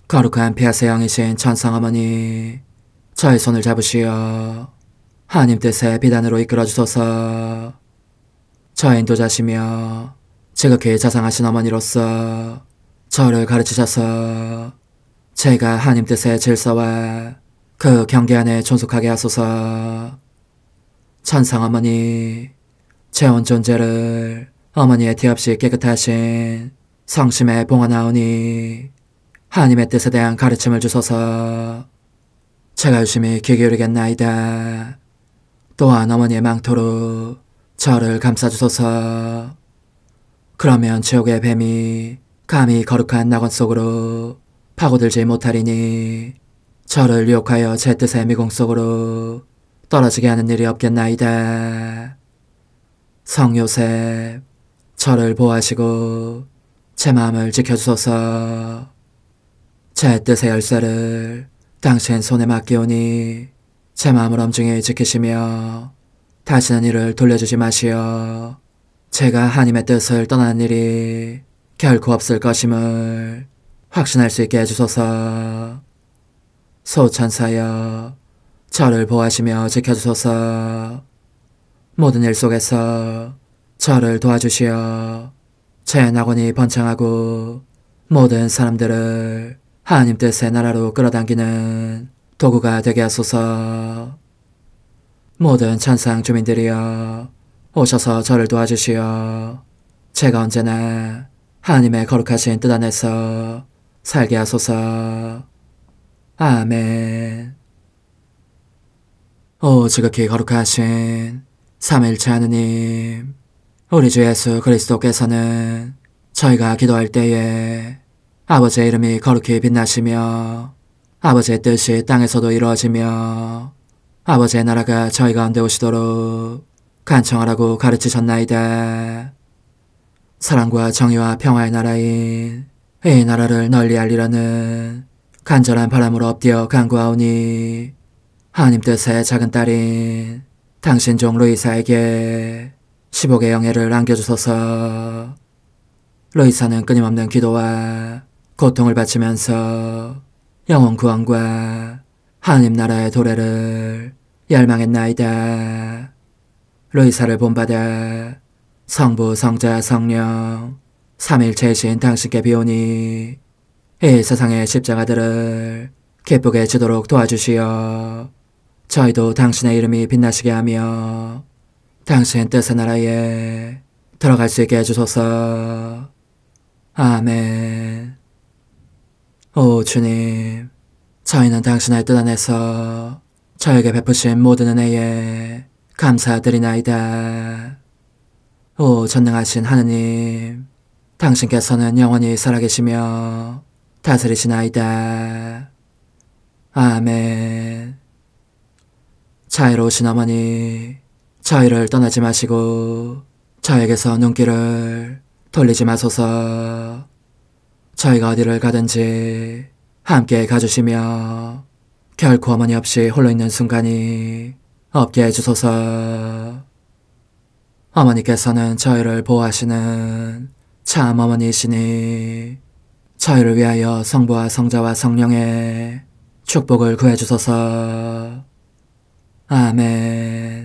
거룩한 피아세 영이신 천상어머니, 저의 손을 잡으시어 하나님 뜻의 비단으로 이끌어주소서. 저의 인도자시며 지극히 자상하신 어머니로서 저를 가르치셔서 제가 하나님 뜻의 질서와 그 경계 안에 존속하게 하소서. 천상어머니, 제 온 존재를 어머니의 티 없이 깨끗하신 성심에 봉헌하오니 하나님의 뜻에 대한 가르침을 주소서. 제가 열심히 귀 기울이겠나이다. 또한 어머니의 망토로 저를 감싸주소서. 그러면 지옥의 뱀이 감히 거룩한 낙원 속으로 파고들지 못하리니 저를 유혹하여 제 뜻의 미궁 속으로 떨어지게 하는 일이 없겠나이다. 성 요셉, 저를 보호하시고 제 마음을 지켜주소서. 제 뜻의 열쇠를 당신 손에 맡기오니 제 마음을 엄중히 지키시며 다시는 이를 돌려주지 마시어 제가 하나님의 뜻을 떠나는 일이 결코 없을 것임을 확신할 수 있게 해주소서. 소천사여, 저를 보호하시며 지켜주소서. 모든 일 속에서 저를 도와주시어 제 낙원이 번창하고 모든 사람들을 하나님 뜻의 나라로 끌어당기는 도구가 되게 하소서. 모든 천상 주민들이여, 오셔서 저를 도와주시어 제가 언제나 하나님의 거룩하신 뜻 안에서 살게 하소서. 아멘. 오 지극히 거룩하신 삼일체 하느님, 우리 주 예수 그리스도께서는 저희가 기도할 때에 아버지의 이름이 거룩히 빛나시며 아버지의 뜻이 땅에서도 이루어지며 아버지의 나라가 저희 가운데 오시도록 간청하라고 가르치셨나이다. 사랑과 정의와 평화의 나라인 이 나라를 널리 알리려는 간절한 바람으로 엎드려 간구하오니 하나님 뜻의 작은 딸인 당신 종 루이사에게 15개 영예를 안겨주소서. 루이사는 끊임없는 기도와 고통을 바치면서 영혼 구원과 하나님 나라의 도래를 열망했나이다. 루이사를 본받아 성부, 성자, 성령 삼일체이신 당신께 비오니 이 세상의 십자가들을 기쁘게 지도록 도와주시어 저희도 당신의 이름이 빛나시게 하며 당신 뜻의 나라에 들어갈 수 있게 해주소서. 아멘. 오 주님, 저희는 당신의 뜻 안에서 저에게 베푸신 모든 은혜에 감사드리나이다. 오 전능하신 하느님, 당신께서는 영원히 살아계시며 다스리시나이다. 아멘. 자애로우신 어머니, 저희를 떠나지 마시고 저에게서 눈길을 돌리지 마소서. 저희가 어디를 가든지 함께 가주시며 결코 어머니 없이 홀로 있는 순간이 없게 해주소서. 어머니께서는 저희를 보호하시는 참 어머니이시니 저희를 위하여 성부와 성자와 성령의 축복을 구해주소서. 아멘.